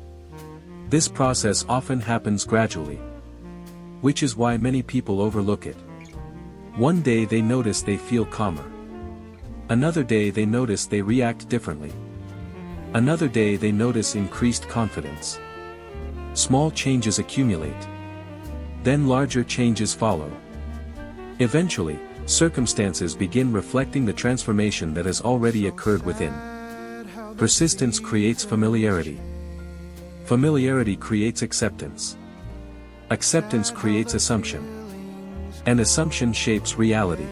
This process often happens gradually. Which is why many people overlook it. One day they notice they feel calmer. Another day they notice they react differently. Another day they notice increased confidence. Small changes accumulate. Then larger changes follow. Eventually, circumstances begin reflecting the transformation that has already occurred within. Persistence creates familiarity. Familiarity creates acceptance. Acceptance creates assumption. And assumption shapes reality.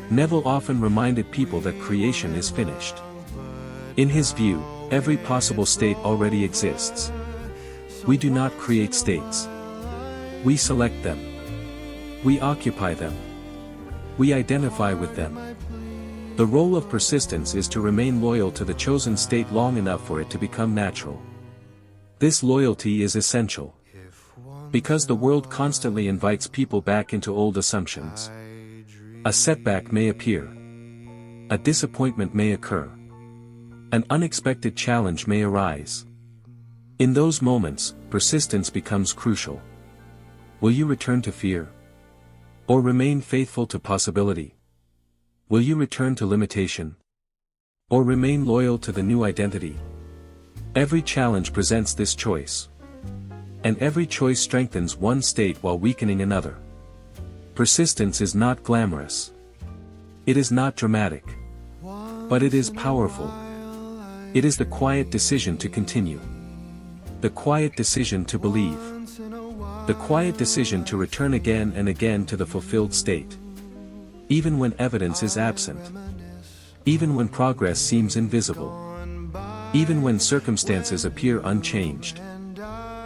Neville often reminded people that creation is finished. In his view, every possible state already exists. We do not create states. We select them. We occupy them. We identify with them. The role of persistence is to remain loyal to the chosen state long enough for it to become natural. This loyalty is essential. Because the world constantly invites people back into old assumptions. A setback may appear. A disappointment may occur. An unexpected challenge may arise. In those moments, persistence becomes crucial. Will you return to fear? Or remain faithful to possibility? Will you return to limitation? Or remain loyal to the new identity? Every challenge presents this choice. And every choice strengthens one state while weakening another. Persistence is not glamorous. It is not dramatic. But it is powerful. It is the quiet decision to continue. The quiet decision to believe. The quiet decision to return again and again to the fulfilled state. Even when evidence is absent. Even when progress seems invisible. Even when circumstances appear unchanged.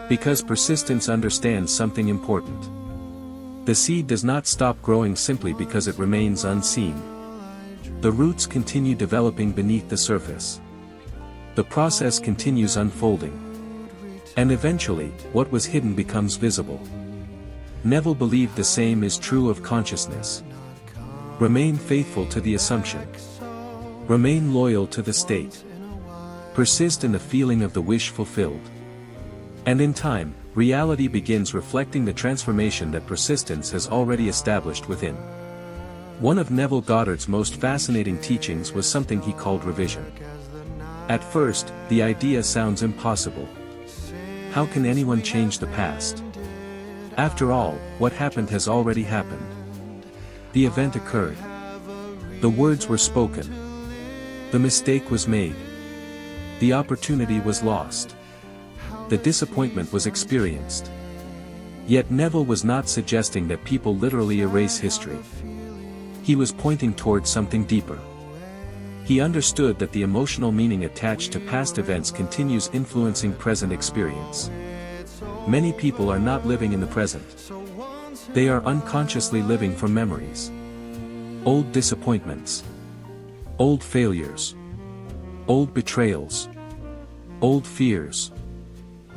Because persistence understands something important. The seed does not stop growing simply because it remains unseen. The roots continue developing beneath the surface. The process continues unfolding. And eventually, what was hidden becomes visible. Neville believed the same is true of consciousness. Remain faithful to the assumption. Remain loyal to the state. Persist in the feeling of the wish fulfilled. And in time, reality begins reflecting the transformation that persistence has already established within. One of Neville Goddard's most fascinating teachings was something he called revision. At first, the idea sounds impossible. How can anyone change the past? After all, what happened has already happened. The event occurred. The words were spoken. The mistake was made. The opportunity was lost. The disappointment was experienced. Yet Neville was not suggesting that people literally erase history. He was pointing towards something deeper. He understood that the emotional meaning attached to past events continues influencing present experience. Many people are not living in the present. They are unconsciously living from memories. Old disappointments. Old failures. Old betrayals. Old fears.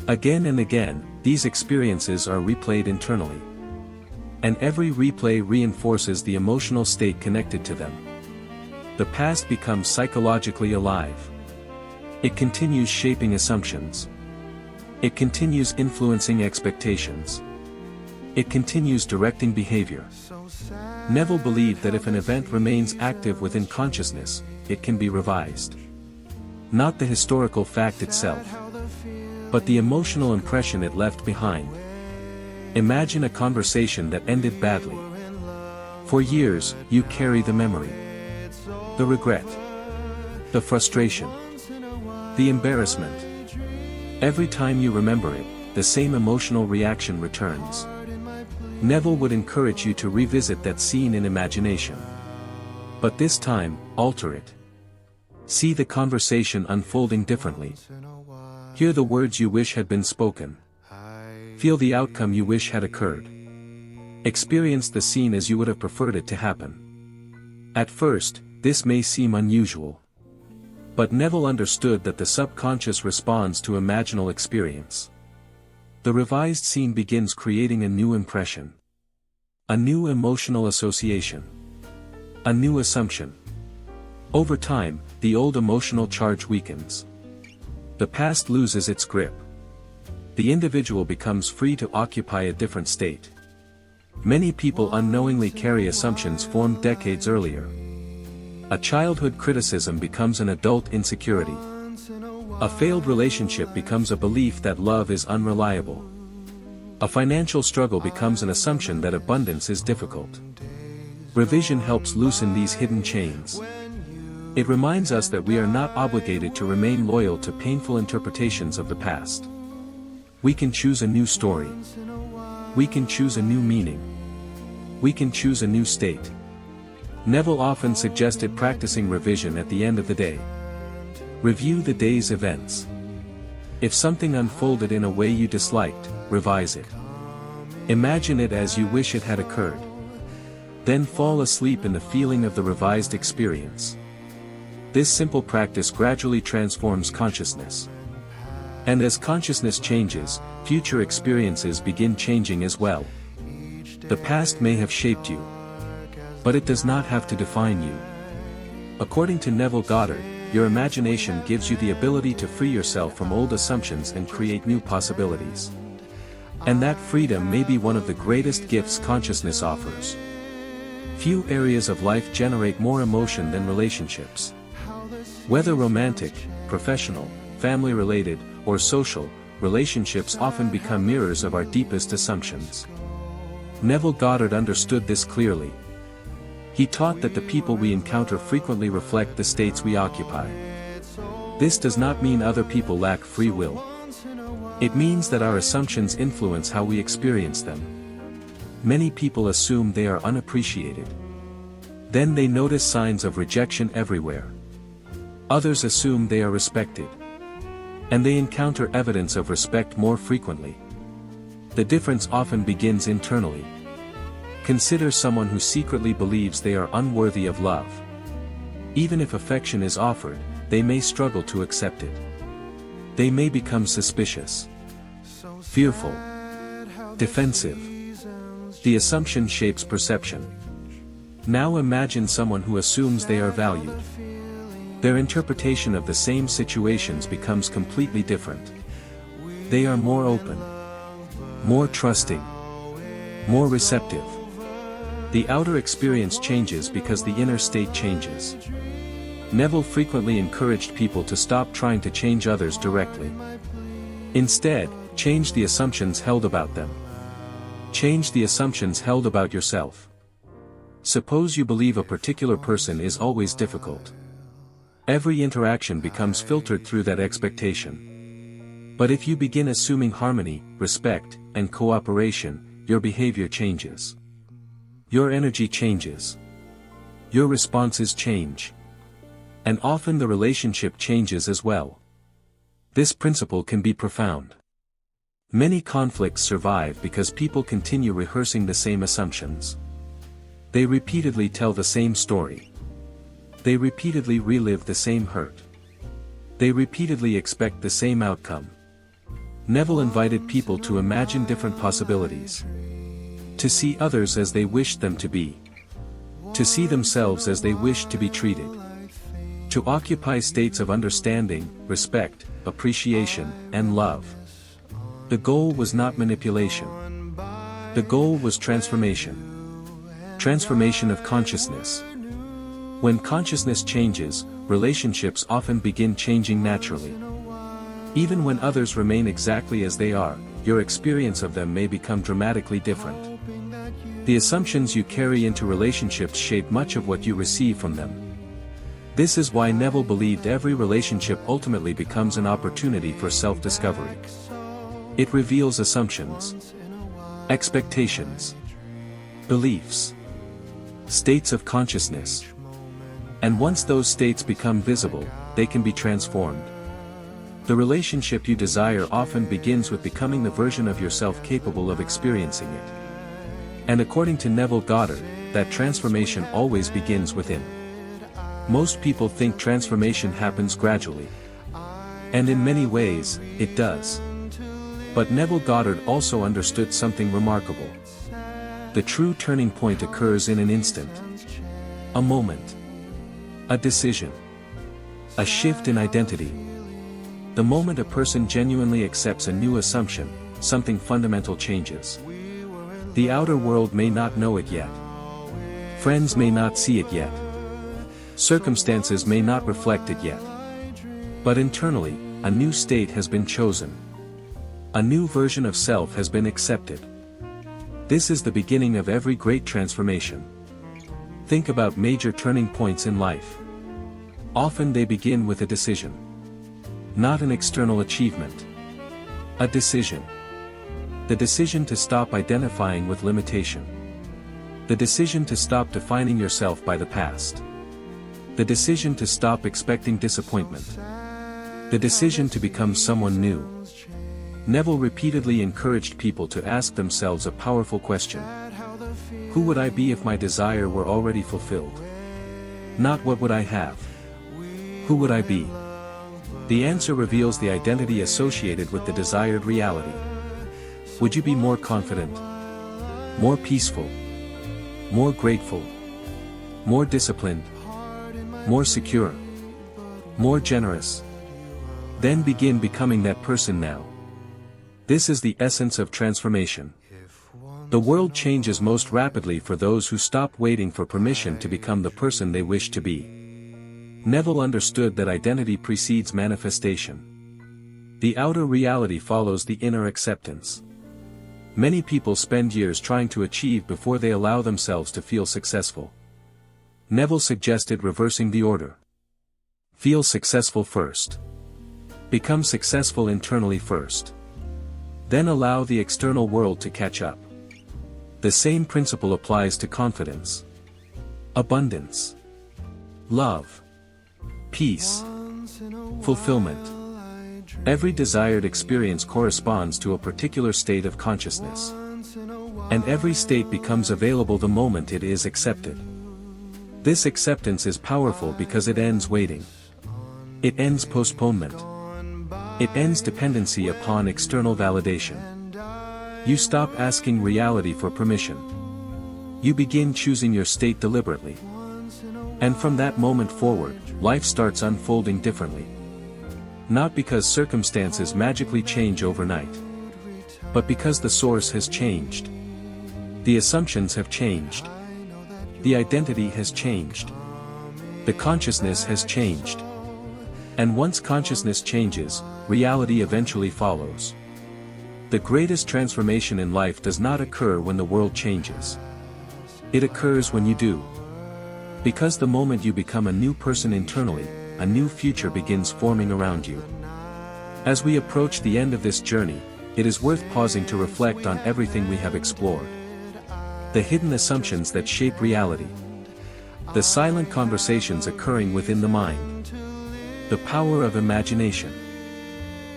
Again and again, these experiences are replayed internally. And every replay reinforces the emotional state connected to them. The past becomes psychologically alive. It continues shaping assumptions. It continues influencing expectations. It continues directing behavior. Neville believed that if an event remains active within consciousness, it can be revised. Not the historical fact itself, but the emotional impression it left behind. Imagine a conversation that ended badly. For years, you carry the memory, the regret, the frustration, the embarrassment. Every time you remember it, the same emotional reaction returns. Neville would encourage you to revisit that scene in imagination. But this time, alter it. See the conversation unfolding differently. Hear the words you wish had been spoken. Feel the outcome you wish had occurred. Experience the scene as you would have preferred it to happen. At first, this may seem unusual. But Neville understood that the subconscious responds to imaginal experience. The revised scene begins creating a new impression. A new emotional association. A new assumption. Over time, the old emotional charge weakens. The past loses its grip. The individual becomes free to occupy a different state. Many people unknowingly carry assumptions formed decades earlier. A childhood criticism becomes an adult insecurity. A failed relationship becomes a belief that love is unreliable. A financial struggle becomes an assumption that abundance is difficult. Revision helps loosen these hidden chains. It reminds us that we are not obligated to remain loyal to painful interpretations of the past. We can choose a new story. We can choose a new meaning. We can choose a new state. Neville often suggested practicing revision at the end of the day. Review the day's events. If something unfolded in a way you disliked, revise it. Imagine it as you wish it had occurred. Then fall asleep in the feeling of the revised experience. This simple practice gradually transforms consciousness. And as consciousness changes, future experiences begin changing as well. The past may have shaped you, but it does not have to define you. According to Neville Goddard, your imagination gives you the ability to free yourself from old assumptions and create new possibilities. And that freedom may be one of the greatest gifts consciousness offers. Few areas of life generate more emotion than relationships. Whether romantic, professional, family-related, or social, relationships often become mirrors of our deepest assumptions. Neville Goddard understood this clearly. He taught that the people we encounter frequently reflect the states we occupy. This does not mean other people lack free will. It means that our assumptions influence how we experience them. Many people assume they are unappreciated. Then they notice signs of rejection everywhere. Others assume they are respected. And they encounter evidence of respect more frequently. The difference often begins internally. Consider someone who secretly believes they are unworthy of love. Even if affection is offered, they may struggle to accept it. They may become suspicious, fearful, defensive. The assumption shapes perception. Now imagine someone who assumes they are valued. Their interpretation of the same situations becomes completely different. They are more open, more trusting, more receptive. The outer experience changes because the inner state changes. Neville frequently encouraged people to stop trying to change others directly. Instead, change the assumptions held about them. Change the assumptions held about yourself. Suppose you believe a particular person is always difficult. Every interaction becomes filtered through that expectation. But if you begin assuming harmony, respect, and cooperation, your behavior changes. Your energy changes. Your responses change. And often the relationship changes as well. This principle can be profound. Many conflicts survive because people continue rehearsing the same assumptions. They repeatedly tell the same story. They repeatedly relive the same hurt. They repeatedly expect the same outcome. Neville invited people to imagine different possibilities. To see others as they wished them to be. To see themselves as they wished to be treated. To occupy states of understanding, respect, appreciation, and love. The goal was not manipulation. The goal was transformation. Transformation of consciousness. When consciousness changes, relationships often begin changing naturally. Even when others remain exactly as they are, your experience of them may become dramatically different. The assumptions you carry into relationships shape much of what you receive from them. This is why Neville believed every relationship ultimately becomes an opportunity for self-discovery. It reveals assumptions, expectations, beliefs, states of consciousness. And once those states become visible, they can be transformed. The relationship you desire often begins with becoming the version of yourself capable of experiencing it. And according to Neville Goddard, that transformation always begins within. Most people think transformation happens gradually. And in many ways, it does. But Neville Goddard also understood something remarkable. The true turning point occurs in an instant. A moment. A decision. A shift in identity. The moment a person genuinely accepts a new assumption, something fundamental changes. The outer world may not know it yet. Friends may not see it yet. Circumstances may not reflect it yet. But internally, a new state has been chosen. A new version of self has been accepted. This is the beginning of every great transformation. Think about major turning points in life. Often they begin with a decision. Not an external achievement. A decision. The decision to stop identifying with limitation. The decision to stop defining yourself by the past. The decision to stop expecting disappointment. The decision to become someone new. Neville repeatedly encouraged people to ask themselves a powerful question. Who would I be if my desire were already fulfilled? Not what would I have? Who would I be? The answer reveals the identity associated with the desired reality. Would you be more confident? More peaceful? More grateful? More disciplined? More secure? More generous? Then begin becoming that person now. This is the essence of transformation. The world changes most rapidly for those who stop waiting for permission to become the person they wish to be. Neville understood that identity precedes manifestation. The outer reality follows the inner acceptance. Many people spend years trying to achieve before they allow themselves to feel successful. Neville suggested reversing the order. Feel successful first. Become successful internally first. Then allow the external world to catch up. The same principle applies to confidence, abundance, love, peace, fulfillment. Every desired experience corresponds to a particular state of consciousness. And every state becomes available the moment it is accepted. This acceptance is powerful because it ends waiting. It ends postponement. It ends dependency upon external validation. You stop asking reality for permission. You begin choosing your state deliberately. And from that moment forward, life starts unfolding differently. Not because circumstances magically change overnight, but because the source has changed. The assumptions have changed. The identity has changed. The consciousness has changed. And once consciousness changes, reality eventually follows. The greatest transformation in life does not occur when the world changes. It occurs when you do. Because the moment you become a new person internally, a new future begins forming around you. As we approach the end of this journey, it is worth pausing to reflect on everything we have explored. The hidden assumptions that shape reality. The silent conversations occurring within the mind. The power of imagination.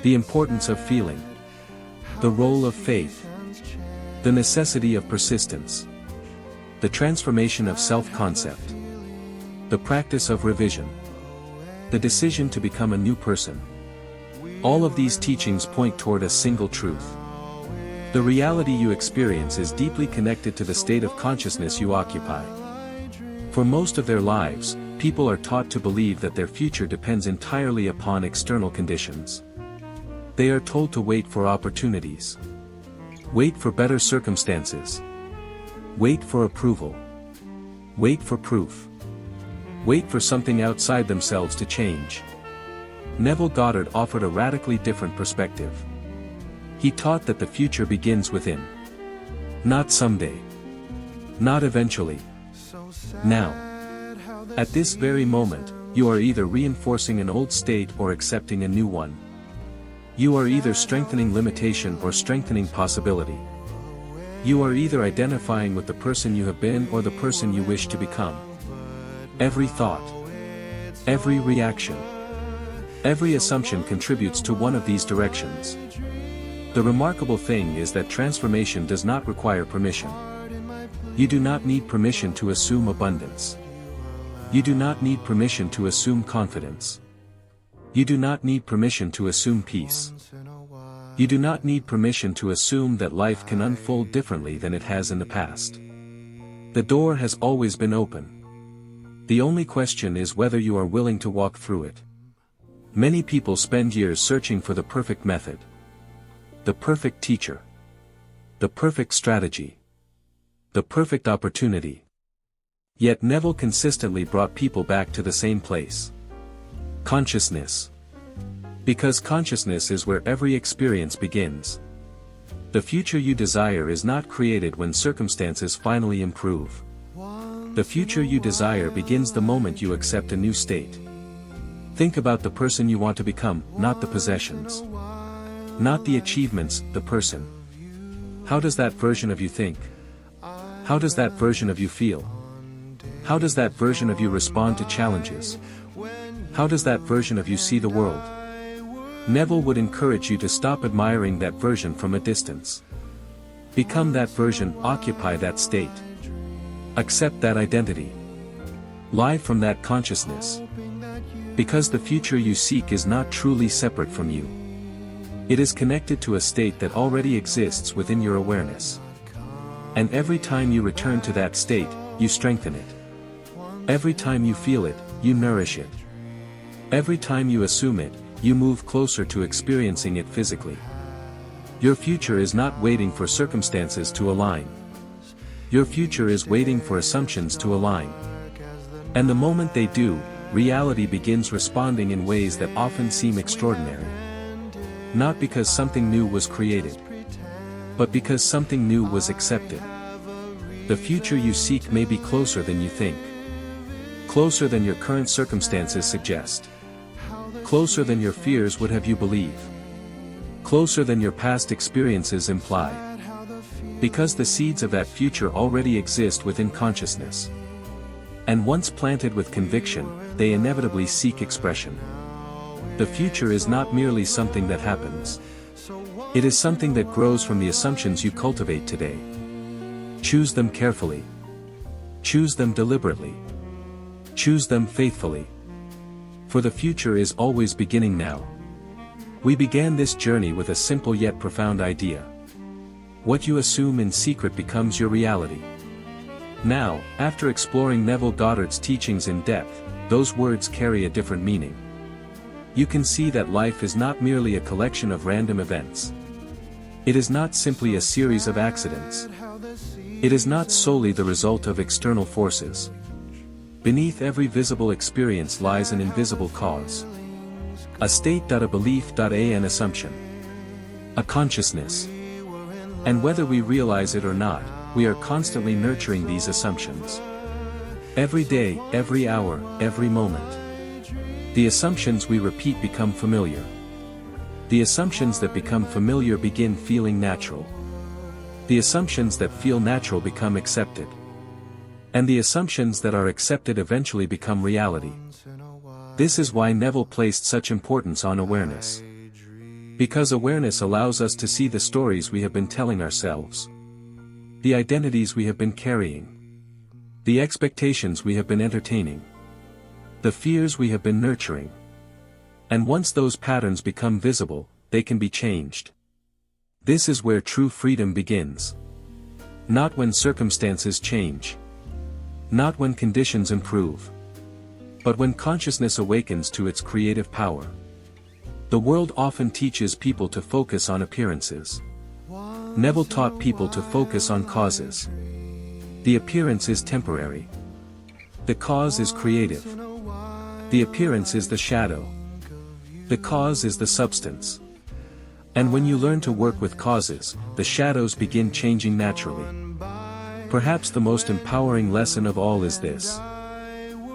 The importance of feeling. The role of faith. The necessity of persistence. The transformation of self-concept. The practice of revision. The decision to become a new person. All of these teachings point toward a single truth. The reality you experience is deeply connected to the state of consciousness you occupy. For most of their lives, people are taught to believe that their future depends entirely upon external conditions. They are told to wait for opportunities. Wait for better circumstances. Wait for approval. Wait for proof. Wait for something outside themselves to change. Neville Goddard offered a radically different perspective. He taught that the future begins within. Not someday. Not eventually. Now. At this very moment, you are either reinforcing an old state or accepting a new one. You are either strengthening limitation or strengthening possibility. You are either identifying with the person you have been or the person you wish to become. Every thought, every reaction, every assumption contributes to one of these directions. The remarkable thing is that transformation does not require permission. You do not need permission to assume abundance. You do not need permission to assume confidence. You do not need permission to assume peace. You do not need permission to assume that life can unfold differently than it has in the past. The door has always been open. The only question is whether you are willing to walk through it. Many people spend years searching for the perfect method, the perfect teacher, the perfect strategy, the perfect opportunity. Yet Neville consistently brought people back to the same place. Consciousness. Because consciousness is where every experience begins. The future you desire is not created when circumstances finally improve. The future you desire begins the moment you accept a new state. Think about the person you want to become, not the possessions. Not the achievements, the person. How does that version of you think? How does that version of you feel? How does that version of you respond to challenges? How does that version of you see the world? Neville would encourage you to stop admiring that version from a distance. Become that version, occupy that state. Accept that identity. Live from that consciousness. Because the future you seek is not truly separate from you. It is connected to a state that already exists within your awareness. And every time you return to that state, you strengthen it. Every time you feel it, you nourish it. Every time you assume it, you move closer to experiencing it physically. Your future is not waiting for circumstances to align. Your future is waiting for assumptions to align. And the moment they do, reality begins responding in ways that often seem extraordinary. Not because something new was created, but because something new was accepted. The future you seek may be closer than you think. Closer than your current circumstances suggest. Closer than your fears would have you believe. Closer than your past experiences imply. Because the seeds of that future already exist within consciousness. And once planted with conviction, they inevitably seek expression. The future is not merely something that happens. It is something that grows from the assumptions you cultivate today. Choose them carefully. Choose them deliberately. Choose them faithfully. For the future is always beginning now. We began this journey with a simple yet profound idea. What you assume in secret becomes your reality. Now, after exploring Neville Goddard's teachings in depth, those words carry a different meaning. You can see that life is not merely a collection of random events. It is not simply a series of accidents. It is not solely the result of external forces. Beneath every visible experience lies an invisible cause. A state, a belief, an assumption. A consciousness. And whether we realize it or not, we are constantly nurturing these assumptions. Every day, every hour, every moment. The assumptions we repeat become familiar. The assumptions that become familiar begin feeling natural. The assumptions that feel natural become accepted. And the assumptions that are accepted eventually become reality. This is why Neville placed such importance on awareness. Because awareness allows us to see the stories we have been telling ourselves, the identities we have been carrying, the expectations we have been entertaining, the fears we have been nurturing. And once those patterns become visible, they can be changed. This is where true freedom begins. Not when circumstances change. Not when conditions improve. But when consciousness awakens to its creative power. The world often teaches people to focus on appearances. Neville taught people to focus on causes. The appearance is temporary. The cause is creative. The appearance is the shadow. The cause is the substance. And when you learn to work with causes, the shadows begin changing naturally. Perhaps the most empowering lesson of all is this.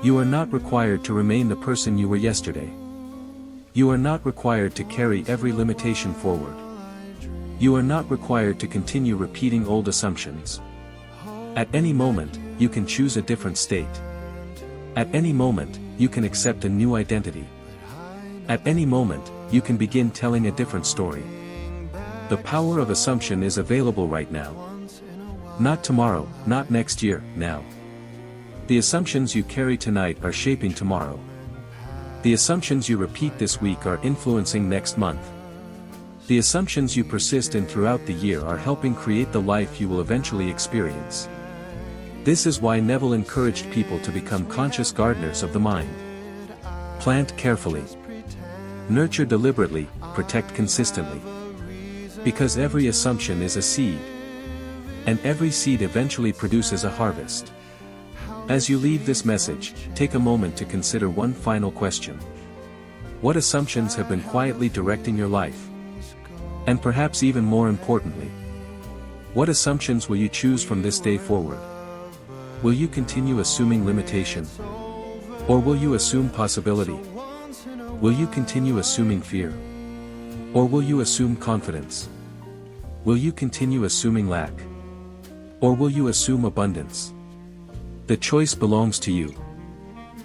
You are not required to remain the person you were yesterday. You are not required to carry every limitation forward. You are not required to continue repeating old assumptions. At any moment, you can choose a different state. At any moment, you can accept a new identity. At any moment, you can begin telling a different story. The power of assumption is available right now. Not tomorrow, not next year, now. The assumptions you carry tonight are shaping tomorrow. The assumptions you repeat this week are influencing next month. The assumptions you persist in throughout the year are helping create the life you will eventually experience. This is why Neville encouraged people to become conscious gardeners of the mind. Plant carefully. Nurture deliberately, protect consistently. Because every assumption is a seed. And every seed eventually produces a harvest. As you leave this message, take a moment to consider one final question. What assumptions have been quietly directing your life? And perhaps even more importantly, what assumptions will you choose from this day forward? Will you continue assuming limitation? Or will you assume possibility? Will you continue assuming fear? Or will you assume confidence? Will you continue assuming lack? Or will you assume abundance? The choice belongs to you.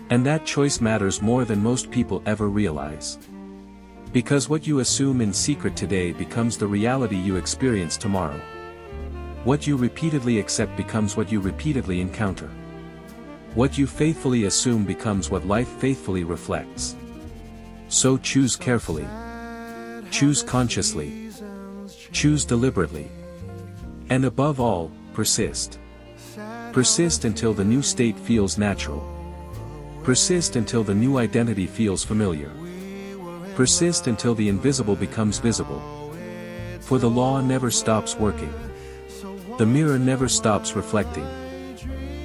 And that choice matters more than most people ever realize. Because what you assume in secret today becomes the reality you experience tomorrow. What you repeatedly accept becomes what you repeatedly encounter. What you faithfully assume becomes what life faithfully reflects. So choose carefully. Choose consciously. Choose deliberately. And above all, persist. Persist until the new state feels natural. Persist until the new identity feels familiar. Persist until the invisible becomes visible. For the law never stops working. The mirror never stops reflecting.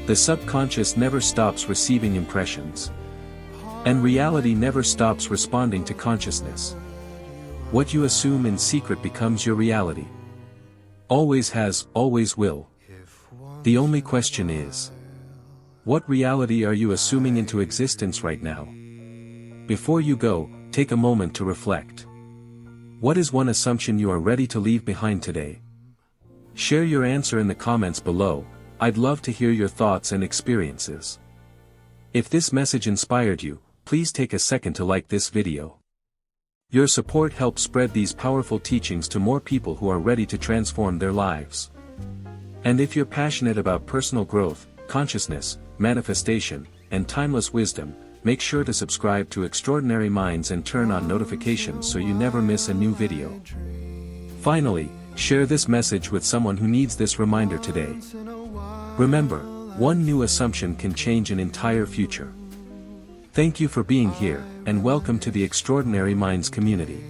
The subconscious never stops receiving impressions. And reality never stops responding to consciousness. What you assume in secret becomes your reality. Always has, always will. The only question is, what reality are you assuming into existence right now? Before you go, take a moment to reflect. What is one assumption you are ready to leave behind today? Share your answer in the comments below. I'd love to hear your thoughts and experiences. If this message inspired you, please take a second to like this video. Your support helps spread these powerful teachings to more people who are ready to transform their lives. And if you're passionate about personal growth, consciousness, manifestation, and timeless wisdom, make sure to subscribe to Extraordinary Minds and turn on notifications so you never miss a new video. Finally, share this message with someone who needs this reminder today. Remember, one new assumption can change an entire future. Thank you for being here, and welcome to the Extraordinary Minds community.